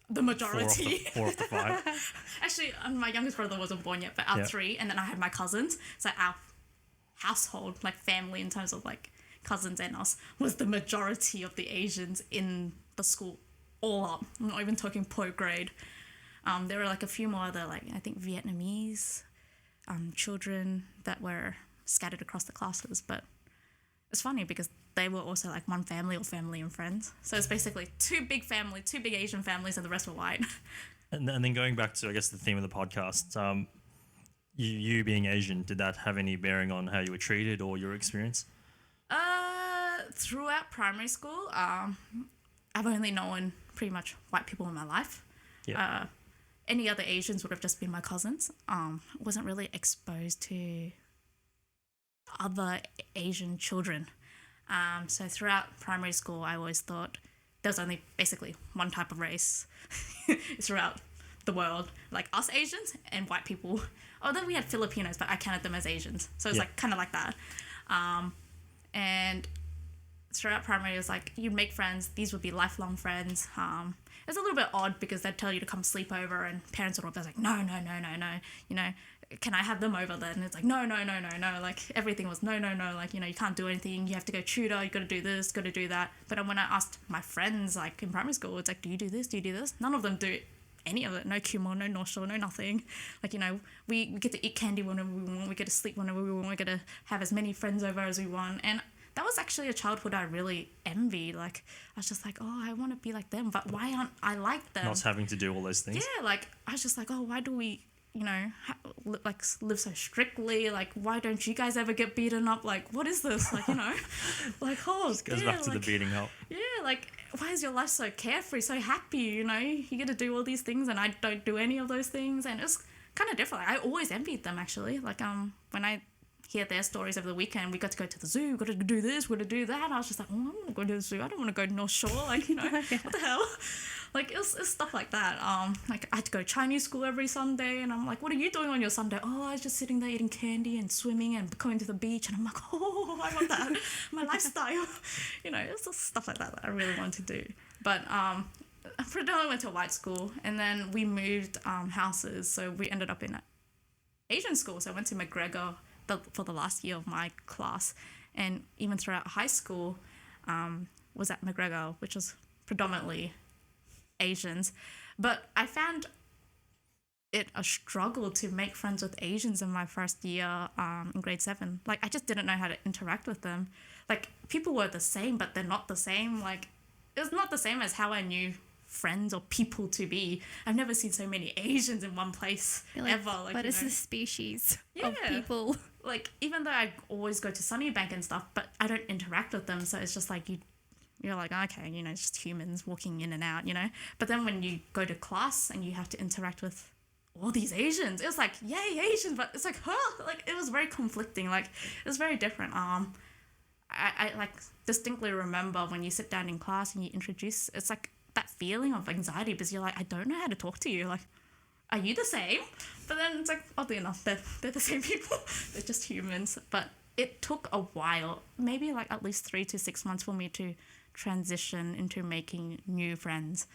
the majority. 4 off the 5. Actually, my youngest brother wasn't born yet, but our 3, and then I had my cousins. So our household, like family in terms of like cousins and us, was the majority of the Asians in the school, all up. I'm not even talking grade. There were like a few more other, like, I think Vietnamese children that were scattered across the classes. But it's funny because they were also like one family or family and friends. So it's basically 2 big Asian families, and the rest were white. And then going back to, I guess, the theme of the podcast, you being Asian, did that have any bearing on how you were treated or your experience? Throughout primary school, I've only known pretty much white people in my life. Yeah. Any other Asians would have just been my cousins. Wasn't really exposed to other Asian children. So throughout primary school, I always thought there was only basically one type of race throughout the world, like us Asians and white people. Although we had Filipinos, but I counted them as Asians. So it's like kind of like that. And throughout primary, it was like you'd make friends. These would be lifelong friends. It's a little bit odd because they'd tell you to come sleep over, and parents would always like, no. You know, can I have them over then? And it's like, no. Like, everything was no. Like, you know, you can't do anything. You have to go tutor. You got to do this, got to do that. But then when I asked my friends, like, in primary school, it's like, do you do this? Do you do this? None of them do any of it. No kumon, no North Shore, no nothing. Like, you know, we get to eat candy whenever we want. We get to sleep whenever we want. We get to have as many friends over as we want. And that was actually a childhood I really envied. Like, I was just like, oh, I want to be like them, but why aren't I like them? Not having to do all those things. Yeah, like, I was just like, oh, why do we, you know, live so strictly? Like, why don't you guys ever get beaten up? Like, what is this? Like, you know, like, oh, Just goes back to the beating up. Yeah, like, why is your life so carefree, so happy, you know? You get to do all these things and I don't do any of those things, and it's kind of different. I always envied them, actually. Like, when I hear their stories over the weekend, we got to go to the zoo, got to do this, got to do that, and I was just like, oh, I'm not going to the zoo, I don't want to go to North Shore, like, you know, what the hell? Like, it's stuff like that. Like, I had to go to Chinese school every Sunday, and I'm like, what are you doing on your Sunday? Oh, I was just sitting there eating candy and swimming and going to the beach, and I'm like, oh, I want that, my lifestyle. You know, it's just stuff like that I really want to do. But I predominantly went to a white school, and then we moved houses, so we ended up in an Asian school. So I went to McGregor for the last year of my class, and even throughout high school was at McGregor, which was predominantly Asians. But I found it a struggle to make friends with Asians in my first year in grade 7. Like, I just didn't know how to interact with them. Like, people were the same, but they're not the same. Like, it was not the same as how I knew friends or people to be. I've never seen so many Asians in one place ever. Like, but it's the species of Yeah. people. Like, even though I always go to Sunnybank and stuff, but I don't interact with them, so it's just like you're like, okay, you know, it's just humans walking in and out, you know. But then when you go to class and you have to interact with all these Asians, it was like, yay, Asians, but it's like, huh? Like, it was very conflicting. Like, it was very different. I like distinctly remember when you sit down in class and you introduce, it's like that feeling of anxiety because you're like, I don't know how to talk to you. Like, are you the same? But then it's like, oddly enough, they're the same people. They're just humans. But it took a while, maybe like at least 3 to 6 months for me to transition into making new friends.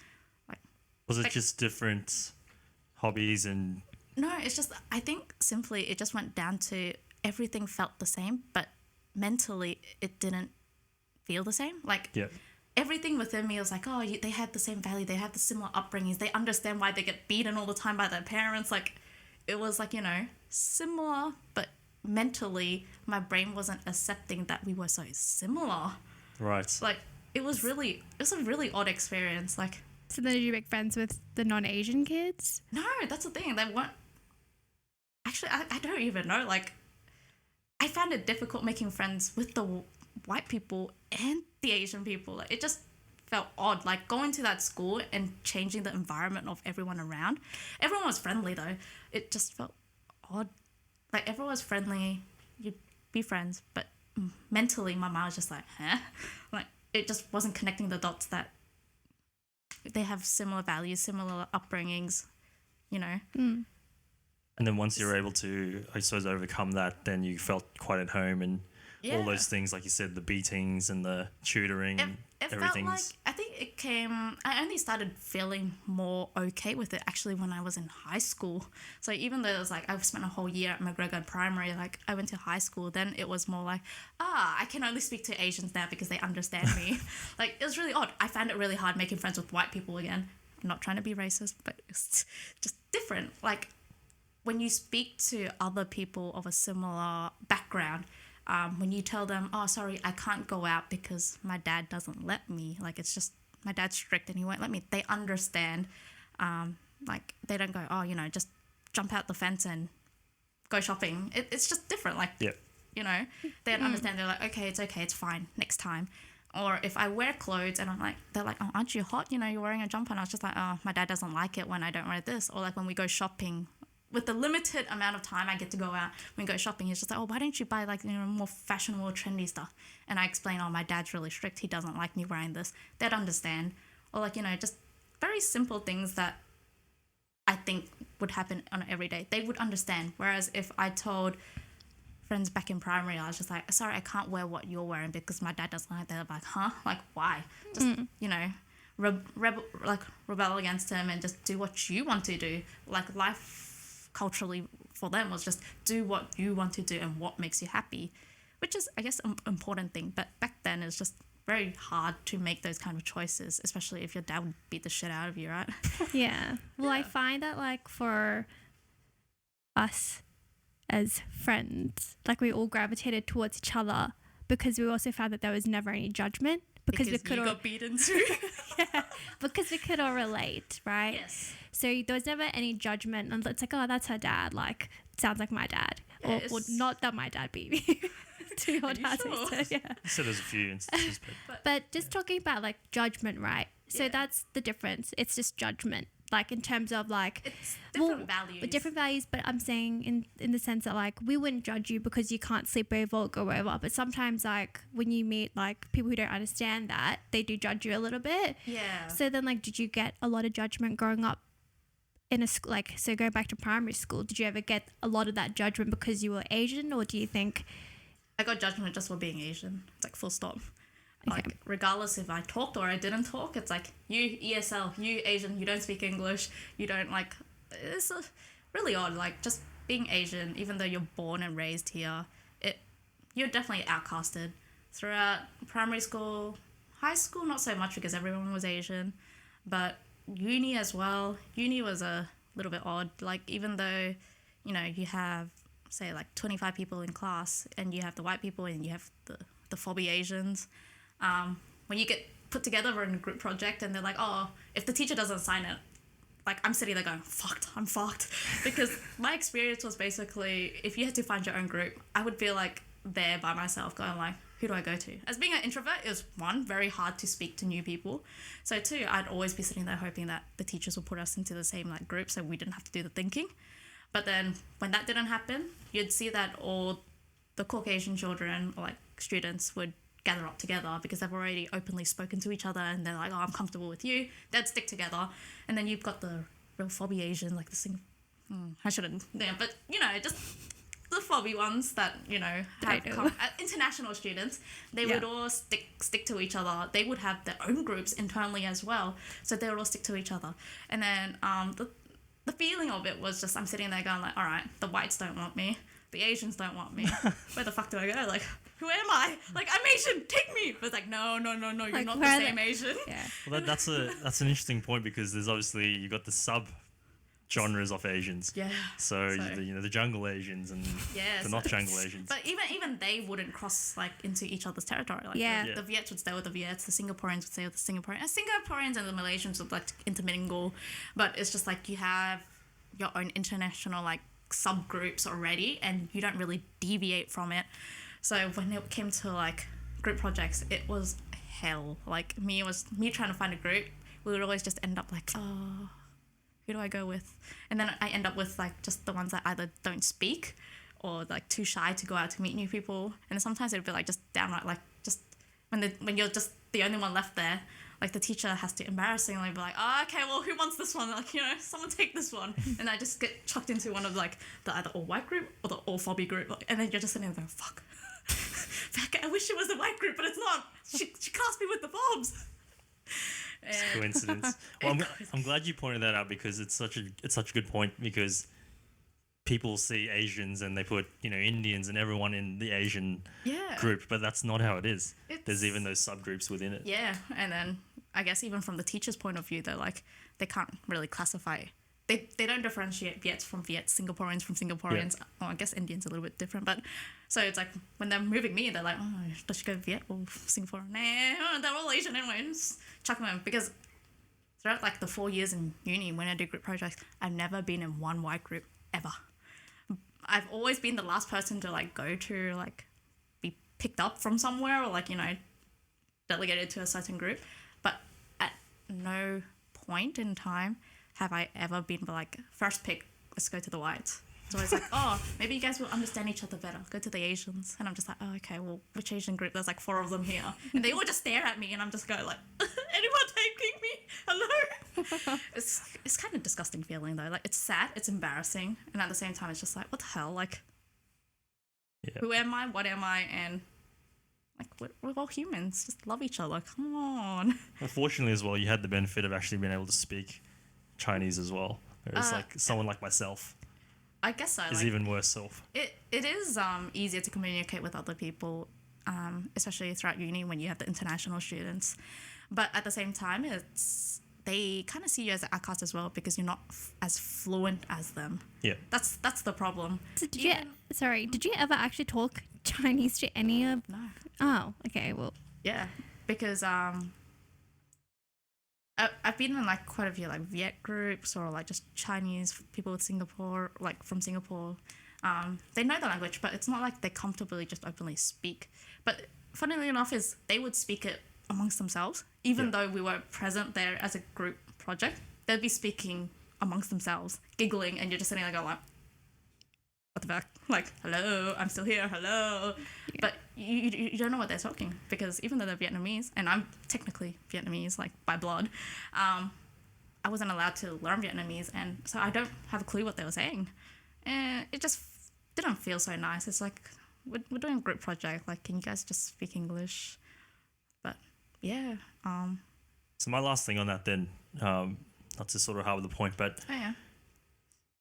Like, Was it just different hobbies and... No, it's just, I think simply it just went down to everything felt the same, but mentally it didn't feel the same. Like, Yeah. everything within me was like, oh, they have the same value, they have the similar upbringings, they understand why they get beaten all the time by their parents. Like, it was like, you know, similar, but mentally my brain wasn't accepting that we were so similar. Right. Like, it was a really odd experience. Like, So then did you make friends with the non-Asian kids? no, that's the thing, they weren't actually, I don't even know. Like, I found it difficult making friends with the white people and the Asian people. Like, it just felt odd, like going to that school and changing the environment of everyone around. Everyone was friendly though. It just felt odd. Like, everyone was friendly, you'd be friends, but mentally my mind was just like, huh? Like, it just wasn't connecting the dots that they have similar values, similar upbringings, you know. And then once you're able to, I suppose, overcome that, then you felt quite at home, and all those things, like you said, the beatings and the tutoring, It felt everything's... like, I think it came, I only started feeling more okay with it actually when I was in high school. So even though it was like, I've spent a whole year at McGregor Primary, like I went to high school, then it was more like, I can only speak to Asians now because they understand me. Like, it was really odd. I found it really hard making friends with white people again. I'm not trying to be racist, but it's just different. Like, when you speak to other people of a similar background, when you tell them, oh, sorry, I can't go out because my dad doesn't let me. Like, it's just, my dad's strict and he won't let me. They understand. Like, they don't go, oh, you know, just jump out the fence and go shopping. It's just different. Like, Yeah. you know, they don't understand. They're like, okay, it's fine, next time. Or if I wear clothes and I'm like, they're like, oh, aren't you hot? You know, you're wearing a jumper. And I was just like, oh, my dad doesn't like it when I don't wear this. Or like when we go shopping, with the limited amount of time I get to go out when we go shopping, he's just like, oh, why don't you buy like, you know, more fashionable, trendy stuff? And I explain, oh, my dad's really strict. He doesn't like me wearing this. They'd understand. Or like, you know, just very simple things that I think would happen on an everyday. They would understand. Whereas if I told friends back in primary, I was just like, sorry, I can't wear what you're wearing because my dad doesn't like that. They're like, huh? Like, why? Just, you know, rebel against him and just do what you want to do. Like, life culturally for them was just do what you want to do and what makes you happy, which is, I guess, an important thing. But back then it's just very hard to make those kind of choices, especially if your dad would beat the shit out of you, right? Yeah. Well, I find that like for us as friends, like we all gravitated towards each other, because we also found that there was never any judgment because we could you all, got beaten too. yeah, because we could all relate, right? Yes. So there was never any judgment, and it's like, oh, that's her dad. Like, sounds like my dad, or not that my dad beat me. To your dad, sure? so, yeah. So there's a few instances, But just talking about like judgment, right? So Yeah. that's the difference. It's just judgment, like in terms of like It's different values. different values. But I'm saying in the sense that like we wouldn't judge you because you can't sleep over or go over. But sometimes like when you meet like people who don't understand that, they do judge you a little bit. Yeah. So then like, did you get a lot of judgment growing up in a school? Like, so going back to primary school, did you ever get a lot of that judgment because you were Asian, or do you think? I got judgment just for being Asian. It's like full stop. Okay. Like regardless if I talked or I didn't talk, it's like you ESL, you Asian, you don't speak English, you don't like. It's really odd. Like just being Asian, even though you're born and raised here, you're definitely outcasted throughout primary school, high school. Not so much because everyone was Asian, but uni as well. Uni was a little bit odd. Like even though, you have say like 25 people in class and you have the white people and you have the phobby Asians, when you get put together in a group project and they're like, oh, if the teacher doesn't sign it, like I'm sitting there going, I'm fucked. Because my experience was basically, if you had to find your own group, I would feel like there by myself going like, who do I go to? As being an introvert, it was one, very hard to speak to new people. So two, I'd always be sitting there hoping that the teachers would put us into the same like group so we didn't have to do the thinking. But then when that didn't happen, you'd see that all the Caucasian children or like students would gather up together because they've already openly spoken to each other and they're like, oh, I'm comfortable with you. They'd stick together. And then you've got the real phobby Asian, like the I shouldn't, yeah, but just the phobby ones that, have international students, they would all stick to each other. They would have their own groups internally as well. So they would all stick to each other. And then the feeling of it was just I'm sitting there going like, all right, the whites don't want me, the Asians don't want me. Where the fuck do I go? Like, who am I? Like, I'm Asian, take me. But it's like, no, you're Like, not the same Asian. Yeah. Well, that's an interesting point because there's obviously you got the sub genres of Asians. Yeah. So the jungle Asians and the not jungle Asians. But even they wouldn't cross like into each other's territory. Like the Viets would stay with the Viets, the Singaporeans would stay with the Singaporeans. And Singaporeans and the Malaysians would like intermingle. But it's just like you have your own international like subgroups already and you don't really deviate from it. So when it came to like group projects, it was hell. Like me trying to find a group, we would always just end up like, oh, who do I go with? And then I end up with like just the ones that either don't speak or like too shy to go out to meet new people. And sometimes it'd be like just downright like just when you're just the only one left there, like the teacher has to embarrassingly be like, oh, okay, well, who wants this one? Like, someone take this one. And I just get chucked into one of like the either all white group or the all phobby group. Like, and then you're just sitting there going, fuck. I wish it was the white group, but it's not. She classed me with the phobs. It's a coincidence. Well, I'm glad you pointed that out because it's such a good point because people see Asians and they put Indians and everyone in the Asian group, but that's not how it is. There's even those subgroups within it. Yeah, and then I guess even from the teacher's point of view, they're like they can't really classify. They don't differentiate Viets from Viets, Singaporeans from Singaporeans. Yeah. Well, I guess Indians a little bit different, but so it's like when they're moving me, they're like, oh, does she go Viet or Singapore? Nah, they're all Asian anyway. Just chuck them in because throughout like the 4 years in uni when I do group projects, I've never been in one white group ever. I've always been the last person to like go to like be picked up from somewhere or like delegated to a certain group, but at no point in time have I ever been like first pick, let's go to the whites. It's always like, oh, maybe you guys will understand each other better. Go to the Asians. And I'm just like, oh, okay, well, which Asian group? There's like 4 of them here. And they all just stare at me and I'm just going like, anyone taking me? Hello? It's kind of disgusting feeling though. Like it's sad, it's embarrassing. And at the same time, it's just like, what the hell? Like, who am I? What am I? And like, we're all humans. Just love each other. Come on. Well, fortunately as well, you had the benefit of actually being able to speak Chinese as well. Whereas like someone like myself I guess so. is even worse off. It is easier to communicate with other people, especially throughout uni when you have the international students. But at the same time, it's they kind of see you as an outcast as well because you're not as fluent as them. Yeah. That's the problem. So did you ever actually talk Chinese to any of? No. Oh, okay. Well, Yeah, because I've been in like quite a few like Viet groups or like just Chinese people with Singapore, like from Singapore. They know the language, but it's not like they comfortably just openly speak. But funnily enough, is they would speak it amongst themselves, even though we weren't present there as a group project. They'd be speaking amongst themselves, giggling, and you're just sitting there going like, what the fuck? Like, hello, I'm still here, hello. Yeah. But you don't know what they're talking because even though they're Vietnamese, and I'm technically Vietnamese, like by blood, I wasn't allowed to learn Vietnamese, and so I don't have a clue what they were saying. And it just didn't feel so nice. It's like, we're doing a group project, like, can you guys just speak English? But yeah. So my last thing on that then, not to sort of harbour the point, but Oh yeah.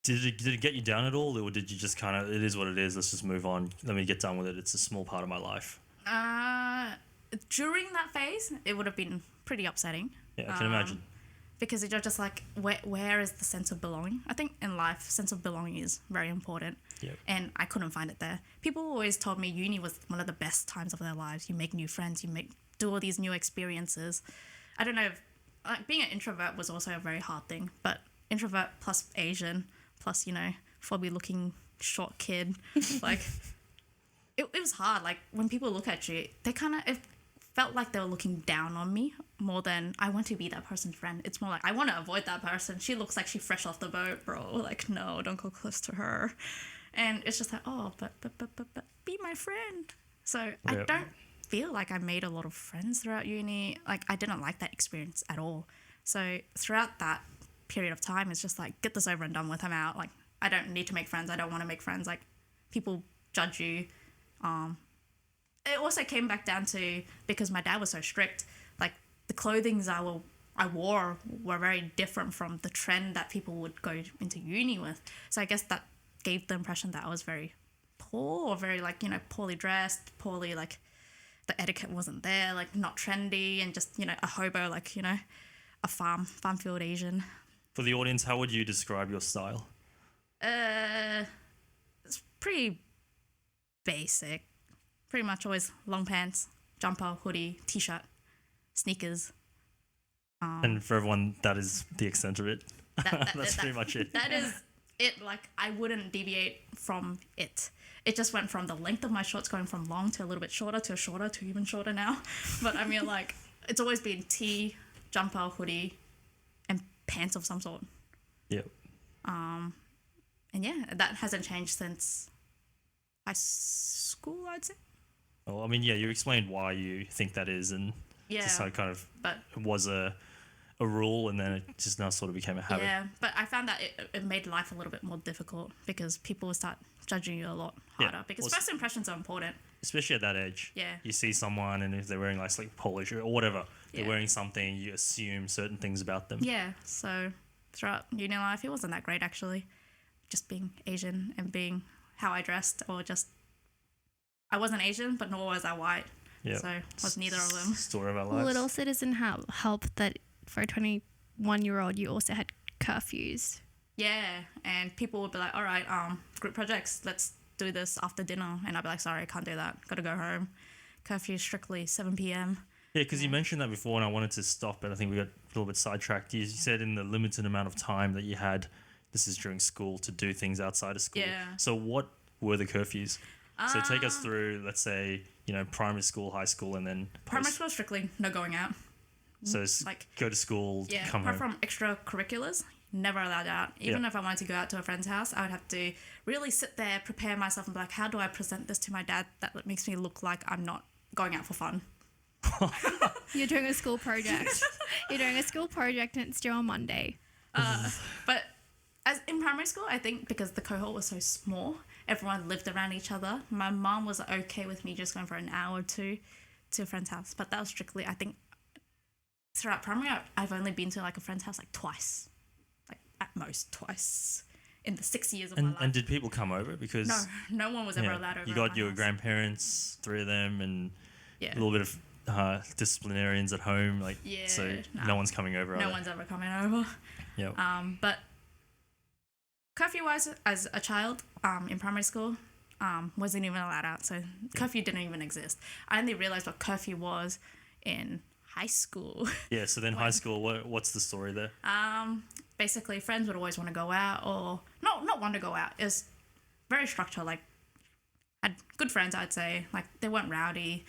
did it get you down at all, or did you just kind of, it is what it is, let's just move on, let me get done with it, it's a small part of my life? During that phase, it would have been pretty upsetting. Yeah, I can imagine. Because you're just like, where is the sense of belonging? I think in life, sense of belonging is very important. Yep. And I couldn't find it there. People always told me uni was one of the best times of their lives. You make new friends, do all these new experiences. I don't know, like being an introvert was also a very hard thing, but introvert plus Asian plus, phobia looking short kid, like it was hard. Like when people look at you, it felt like they were looking down on me more than I want to be that person's friend. It's more like I want to avoid that person. She looks like she's fresh off the boat, bro. Like, no, don't go close to her. And it's just like, oh, but be my friend. So I don't feel like I made a lot of friends throughout uni. Like I didn't like that experience at all. So throughout that period of time, it's just like, get this over and done with. I'm out. Like I don't need to make friends. I don't want to make friends. Like people judge you. It also came back down to, because my dad was so strict, like the clothings I wore were very different from the trend that people would go into uni with. So I guess that gave the impression that I was very poor or very like, poorly dressed, poorly like the etiquette wasn't there, like not trendy and just, a hobo, like, a farm field Asian. For the audience, how would you describe your style? It's pretty basic. Pretty much always long pants, jumper, hoodie, t-shirt, sneakers. And for everyone, that is the extent of it. That's pretty much it. That is it. Like I wouldn't deviate from it. It just went from the length of my shorts going from long to a little bit shorter to shorter to even shorter now. But I mean, like it's always been tee, jumper, hoodie, and pants of some sort. Yep. And yeah, that hasn't changed since high school, I'd say. Well, I mean, yeah, you explained why you think that is, and just how kind of it was a rule, and then it just now sort of became a habit. Yeah, but I found that it made life a little bit more difficult because people would start judging you a lot harder because first impressions are important. Especially at that age. Yeah. You see someone, and if they're wearing like polo shirt or whatever, they're wearing something, you assume certain things about them. Yeah, so throughout uni life, it wasn't that great actually. Just being Asian and being how I dressed, or just I wasn't Asian, but nor was I white. Yep. So I was neither of them. Story of our lives. Will it also doesn't help that for a 21-year-old you also had curfews? Yeah, and people would be like, all right, group projects, let's do this after dinner. And I'd be like, sorry, I can't do that. Got to go home. Curfew strictly 7 p.m. Yeah, because you mentioned that before, and I wanted to stop, but I think we got a little bit sidetracked. You said in the limited amount of time that you had, this is during school, to do things outside of school. Yeah. So what were the curfews? So take us through, let's say, primary school, high school, and then primary school strictly no going out. So like go to school, come home. Apart from extracurriculars, never allowed out. Even if I wanted to go out to a friend's house, I would have to really sit there, prepare myself, and be like, how do I present this to my dad that makes me look like I'm not going out for fun? You're doing a school project. You're doing a school project, and it's due on Monday. But as in primary school, I think because the cohort was so small, everyone lived around each other. My mom was okay with me just going for an hour or two to a friend's house, but that was strictly, I think, throughout primary, I've only been to like a friend's house like twice, like at most twice in the 6 years of my life. And did people come over? Because no one was ever allowed over. You got your grandparents, 3 of them, and a little bit of disciplinarians at home, like so no one's coming over. No one's ever coming over. Yeah. But curfew-wise, as a child, in primary school, wasn't even allowed out. So curfew didn't even exist. I only realized what curfew was in high school. Yeah. So then high school, what's the story there? Basically, friends would always want to go out, or not want to go out. It was very structured. Like, had good friends, I'd say. Like, they weren't rowdy.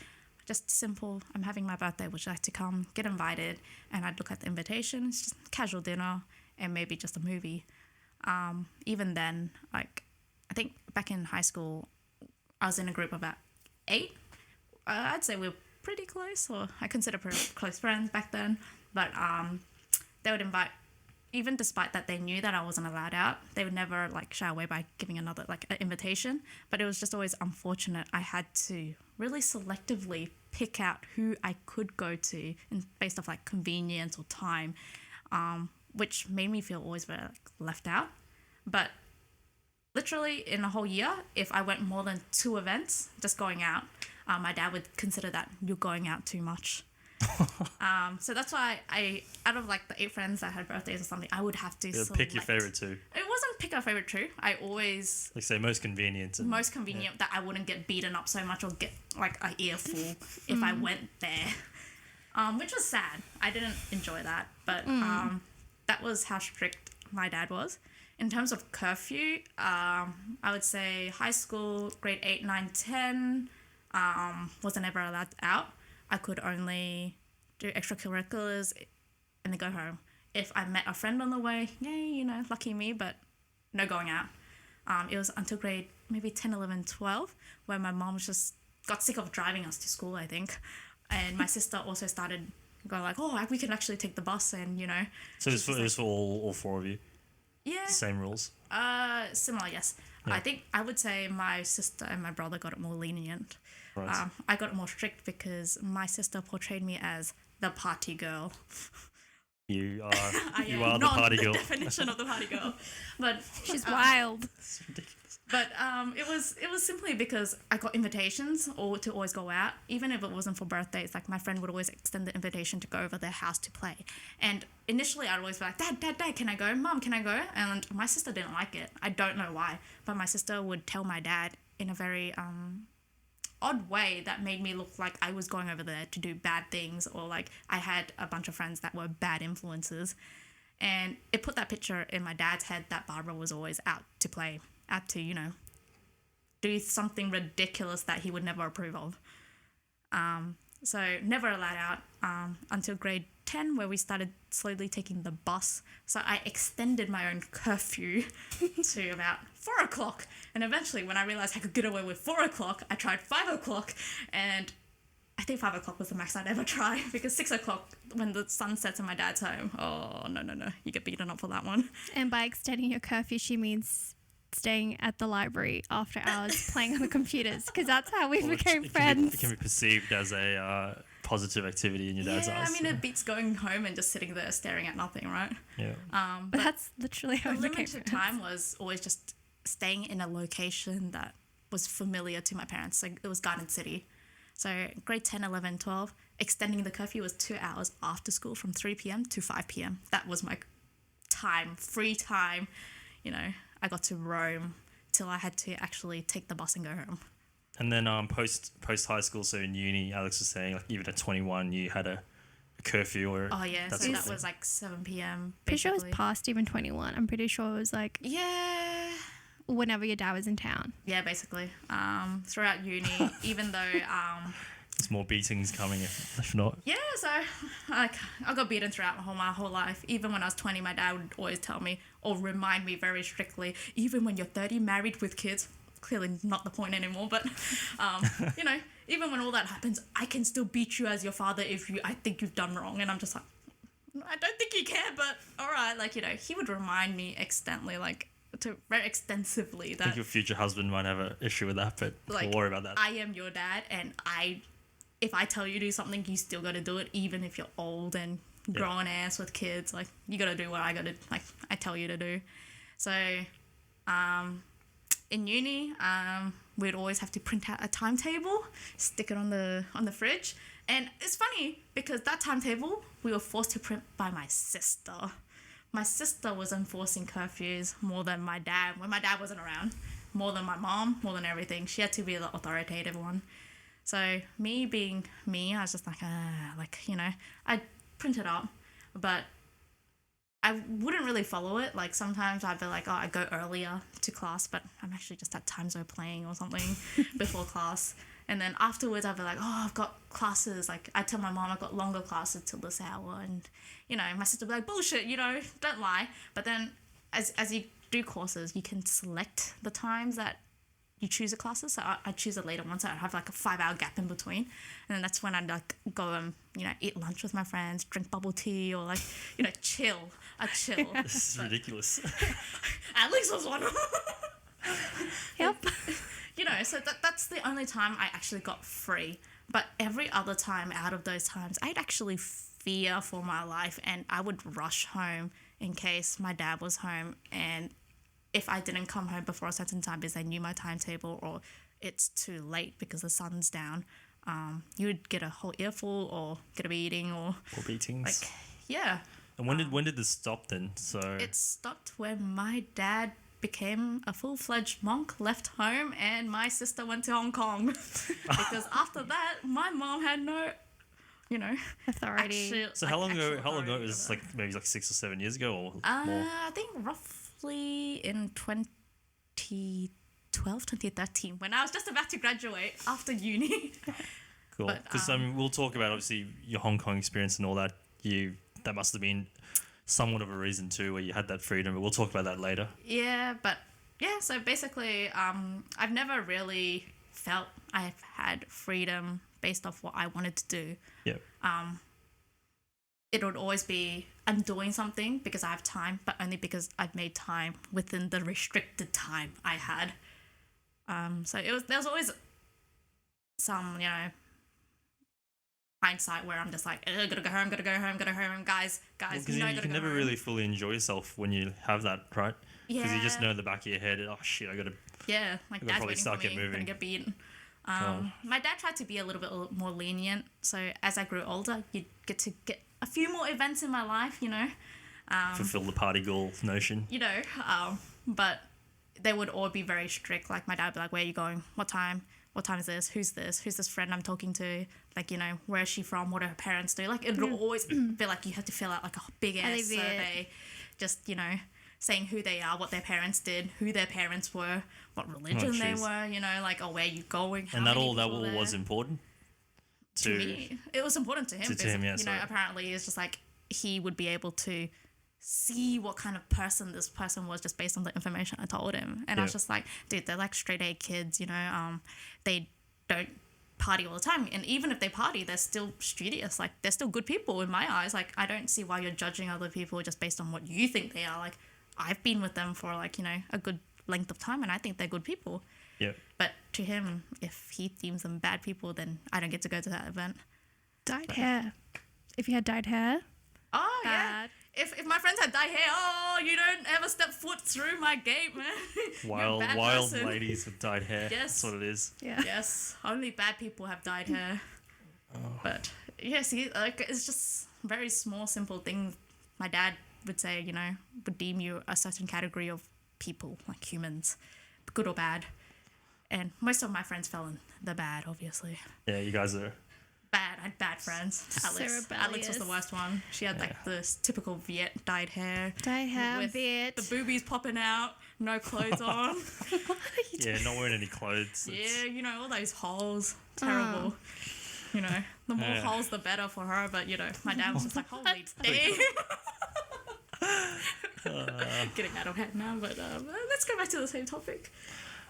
Just simple. I'm having my birthday. Would you like to come? Get invited, and I'd look at the invitation. It's just casual dinner and maybe just a movie. Even then, like, I think back in high school, I was in a group of about 8. I'd say we were pretty close, or I consider pretty close friends back then. But they would invite, even despite that they knew that I wasn't allowed out, they would never like shy away by giving another like an invitation. But it was just always unfortunate. I had to really selectively pick out who I could go to based off like convenience or time, which made me feel always very like, left out. But literally in a whole year, if I went more than 2 events, just going out, my dad would consider that you're going out too much. So that's why out of like the 8 friends that had birthdays or something, I would have to pick your favorite 2. It wasn't pick our favorite 2. I always like say most convenient that I wouldn't get beaten up so much or get like an earful if I went there, which was sad. I didn't enjoy that, but that was how strict my dad was. In terms of curfew, I would say high school, grade 8, 9, 10, wasn't ever allowed out. I could only do extracurriculars and then go home. If I met a friend on the way, yay, lucky me, but no going out. It was until grade maybe 10, 11, 12, where my mom just got sick of driving us to school, I think. And my sister also started going like, oh, we can actually take the bus and, So it was for all 4 of you? Yeah. Same rules? Similar, yes. Yeah. I think I would say my sister and my brother got it more lenient. Right. I got more strict because my sister portrayed me as the party girl. You are the the party girl. Definition of the party girl. But She's wild. It's ridiculous. But it was simply because I got invitations or to always go out, even if it wasn't for birthdays. Like my friend would always extend the invitation to go over their house to play. And initially I'd always be like, Dad, can I go? Mom, can I go? And my sister didn't like it. I don't know why, but my sister would tell my dad in a very odd way that made me look like I was going over there to do bad things, or like I had a bunch of friends that were bad influences. And it put that picture in my dad's head that Barbara was always out to play, out to, do something ridiculous that he would never approve of. So never allowed out until grade 10, where we started slowly taking the bus. So I extended my own curfew to about 4 o'clock. And eventually, when I realized I could get away with 4 o'clock, I tried 5 o'clock. And I think 5 o'clock was the max I'd ever try, because 6 o'clock, when the sun sets in my dad's home, oh, no. You get beaten up for that one. And by extending your curfew, she means staying at the library after hours playing on the computers, because that's how we became friends. It can be perceived as a positive activity in your dad's eyes. I mean, it beats going home and just sitting there staring at nothing, right? Yeah. But that's literally how we became friends. The limited time was always just staying in a location that was familiar to my parents. Like, it was Garden City. So grade 10, 11, 12, extending the curfew was 2 hours after school from 3 p.m. to 5 p.m. That was my time, free time. I got to roam till I had to actually take the bus and go home. And then post high school, so in uni, Alex was saying, like, even at 21, you had a curfew or... Oh, yeah. So that was like 7 p.m. Pretty sure it was past even 21. I'm pretty sure it was like... Yeah. Whenever your dad was in town. Yeah, basically. Throughout uni, even though... There's more beatings coming if not. Yeah, so I got beaten throughout my whole life. Even when I was 20, my dad would always tell me or remind me very strictly, even when you're 30, married with kids... Clearly not the point anymore, but even when all that happens, I can still beat you as your father if I think you've done wrong. And I'm just like, I don't think you can, but all right. Like, he would remind me very extensively that... I think your future husband might have an issue with that, but we'll worry about that. I am your dad, and if I tell you to do something, you still got to do it, even if you're old and grown ass with kids. Like, you got to do what I tell you to do. So, in uni, we'd always have to print out a timetable, stick it on the fridge, And it's funny because that timetable we were forced to print by my sister. My sister was enforcing curfews more than my dad when my dad wasn't around, more than my mom, more than everything. She had to be the authoritative one. So me being me, I was just like, I print it up, but I wouldn't really follow it. Like sometimes I'd be like, oh, I go earlier to class, but I'm actually just at time zone playing or something before class. And then afterwards I'd be like, oh, I've got classes. Like I tell my mom I've got longer classes till this hour. And, my sister would be like, bullshit, don't lie. But then as you do courses, you can select the times that you choose the classes. So I choose a later one, so I have like a 5-hour gap in between, and then that's when I'd like go and eat lunch with my friends, drink bubble tea, or like chill. This is ridiculous. At least it was one. Yep. So that's the only time I actually got free. But every other time out of those times, I'd actually fear for my life, and I would rush home in case my dad was home, and if I didn't come home before a certain time because I knew my timetable, or it's too late because the sun's down, you would get a whole earful or get a beating or beatings. Like, yeah. And when did this stop then? So it stopped when my dad became a full-fledged monk, left home, and my sister went to Hong Kong. Because after that, my mom had no, authority. So how long ago? How long ago? It was like maybe like 6 or 7 years ago, or more. I think roughly in 2012, 2013, when I was just about to graduate after uni. Cool. Because we'll talk about obviously your Hong Kong experience and all that. That must have been somewhat of a reason too, where you had that freedom. But we'll talk about that later. Yeah, but yeah. So basically, I've never really felt I've had freedom based off what I wanted to do. Yeah. It would always be I'm doing something because I have time, but only because I've made time within the restricted time I had. So there was always some, hindsight where I'm just like, gotta go home, guys, Because you can never really fully enjoy yourself when you have that, right? Yeah. Because you just know in the back of your head, oh shit, I gotta. Yeah, like I gotta dad's probably waiting start for me, getting I'm gonna moving. get beaten. My dad tried to be a little bit more lenient, so as I grew older, you'd get to get a few more events in my life, Fulfill the party girl notion. But they would all be very strict. Like my dad would be like, where are you going? What time? What time is this? Who's this? Who's this friend I'm talking to? Like, where is she from? What do her parents do? Like, it would always be like you have to fill out like a big ass survey. Just, saying who they are, what their parents did, who their parents were, what religion they were, like, where are you going? How And that many all people was there. important To me. It was important to him because, him, yeah, sorry. apparently it's just like he would be able to see what kind of person this person was just based on the information I told him. And I was just like, dude, they're like straight A kids, they don't party all the time. And even if they party, they're still studious. Like, they're still good people in my eyes. Like, I don't see why you're judging other people just based on what you think they are. Like, I've been with them for like, a good length of time and I think they're good people. Yeah. But to him, if he deems them bad people, then I don't get to go to that event. Dyed hair. If you had dyed hair, Oh, bad. yeah. If my friends had dyed hair, you don't ever step foot through my gate, man. You're a bad Wild person. ladies with dyed hair. Yes. That's what it is. Yeah. Yes, only bad people have dyed hair. But yeah, see, like it's just very small, simple things. My dad would say, would deem you a certain category of people, like humans, good or bad. And most of my friends fell in the bad, obviously. Yeah, you guys are. Bad. I had bad friends. Alex was the worst one. She had like this typical Viet dyed hair. Dyed hair, with Viet. the boobies popping out, no clothes on. Yeah, not wearing any clothes. Yeah, all those holes. Terrible. The more holes, the better for her. But, my dad was just like, holy damn. Getting out of hand now, but let's go back to the same topic.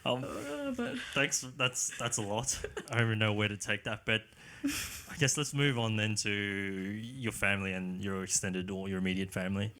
But Thanks. That's a lot. I don't even know where to take that, but I guess let's move on then to your family and your extended or your immediate family.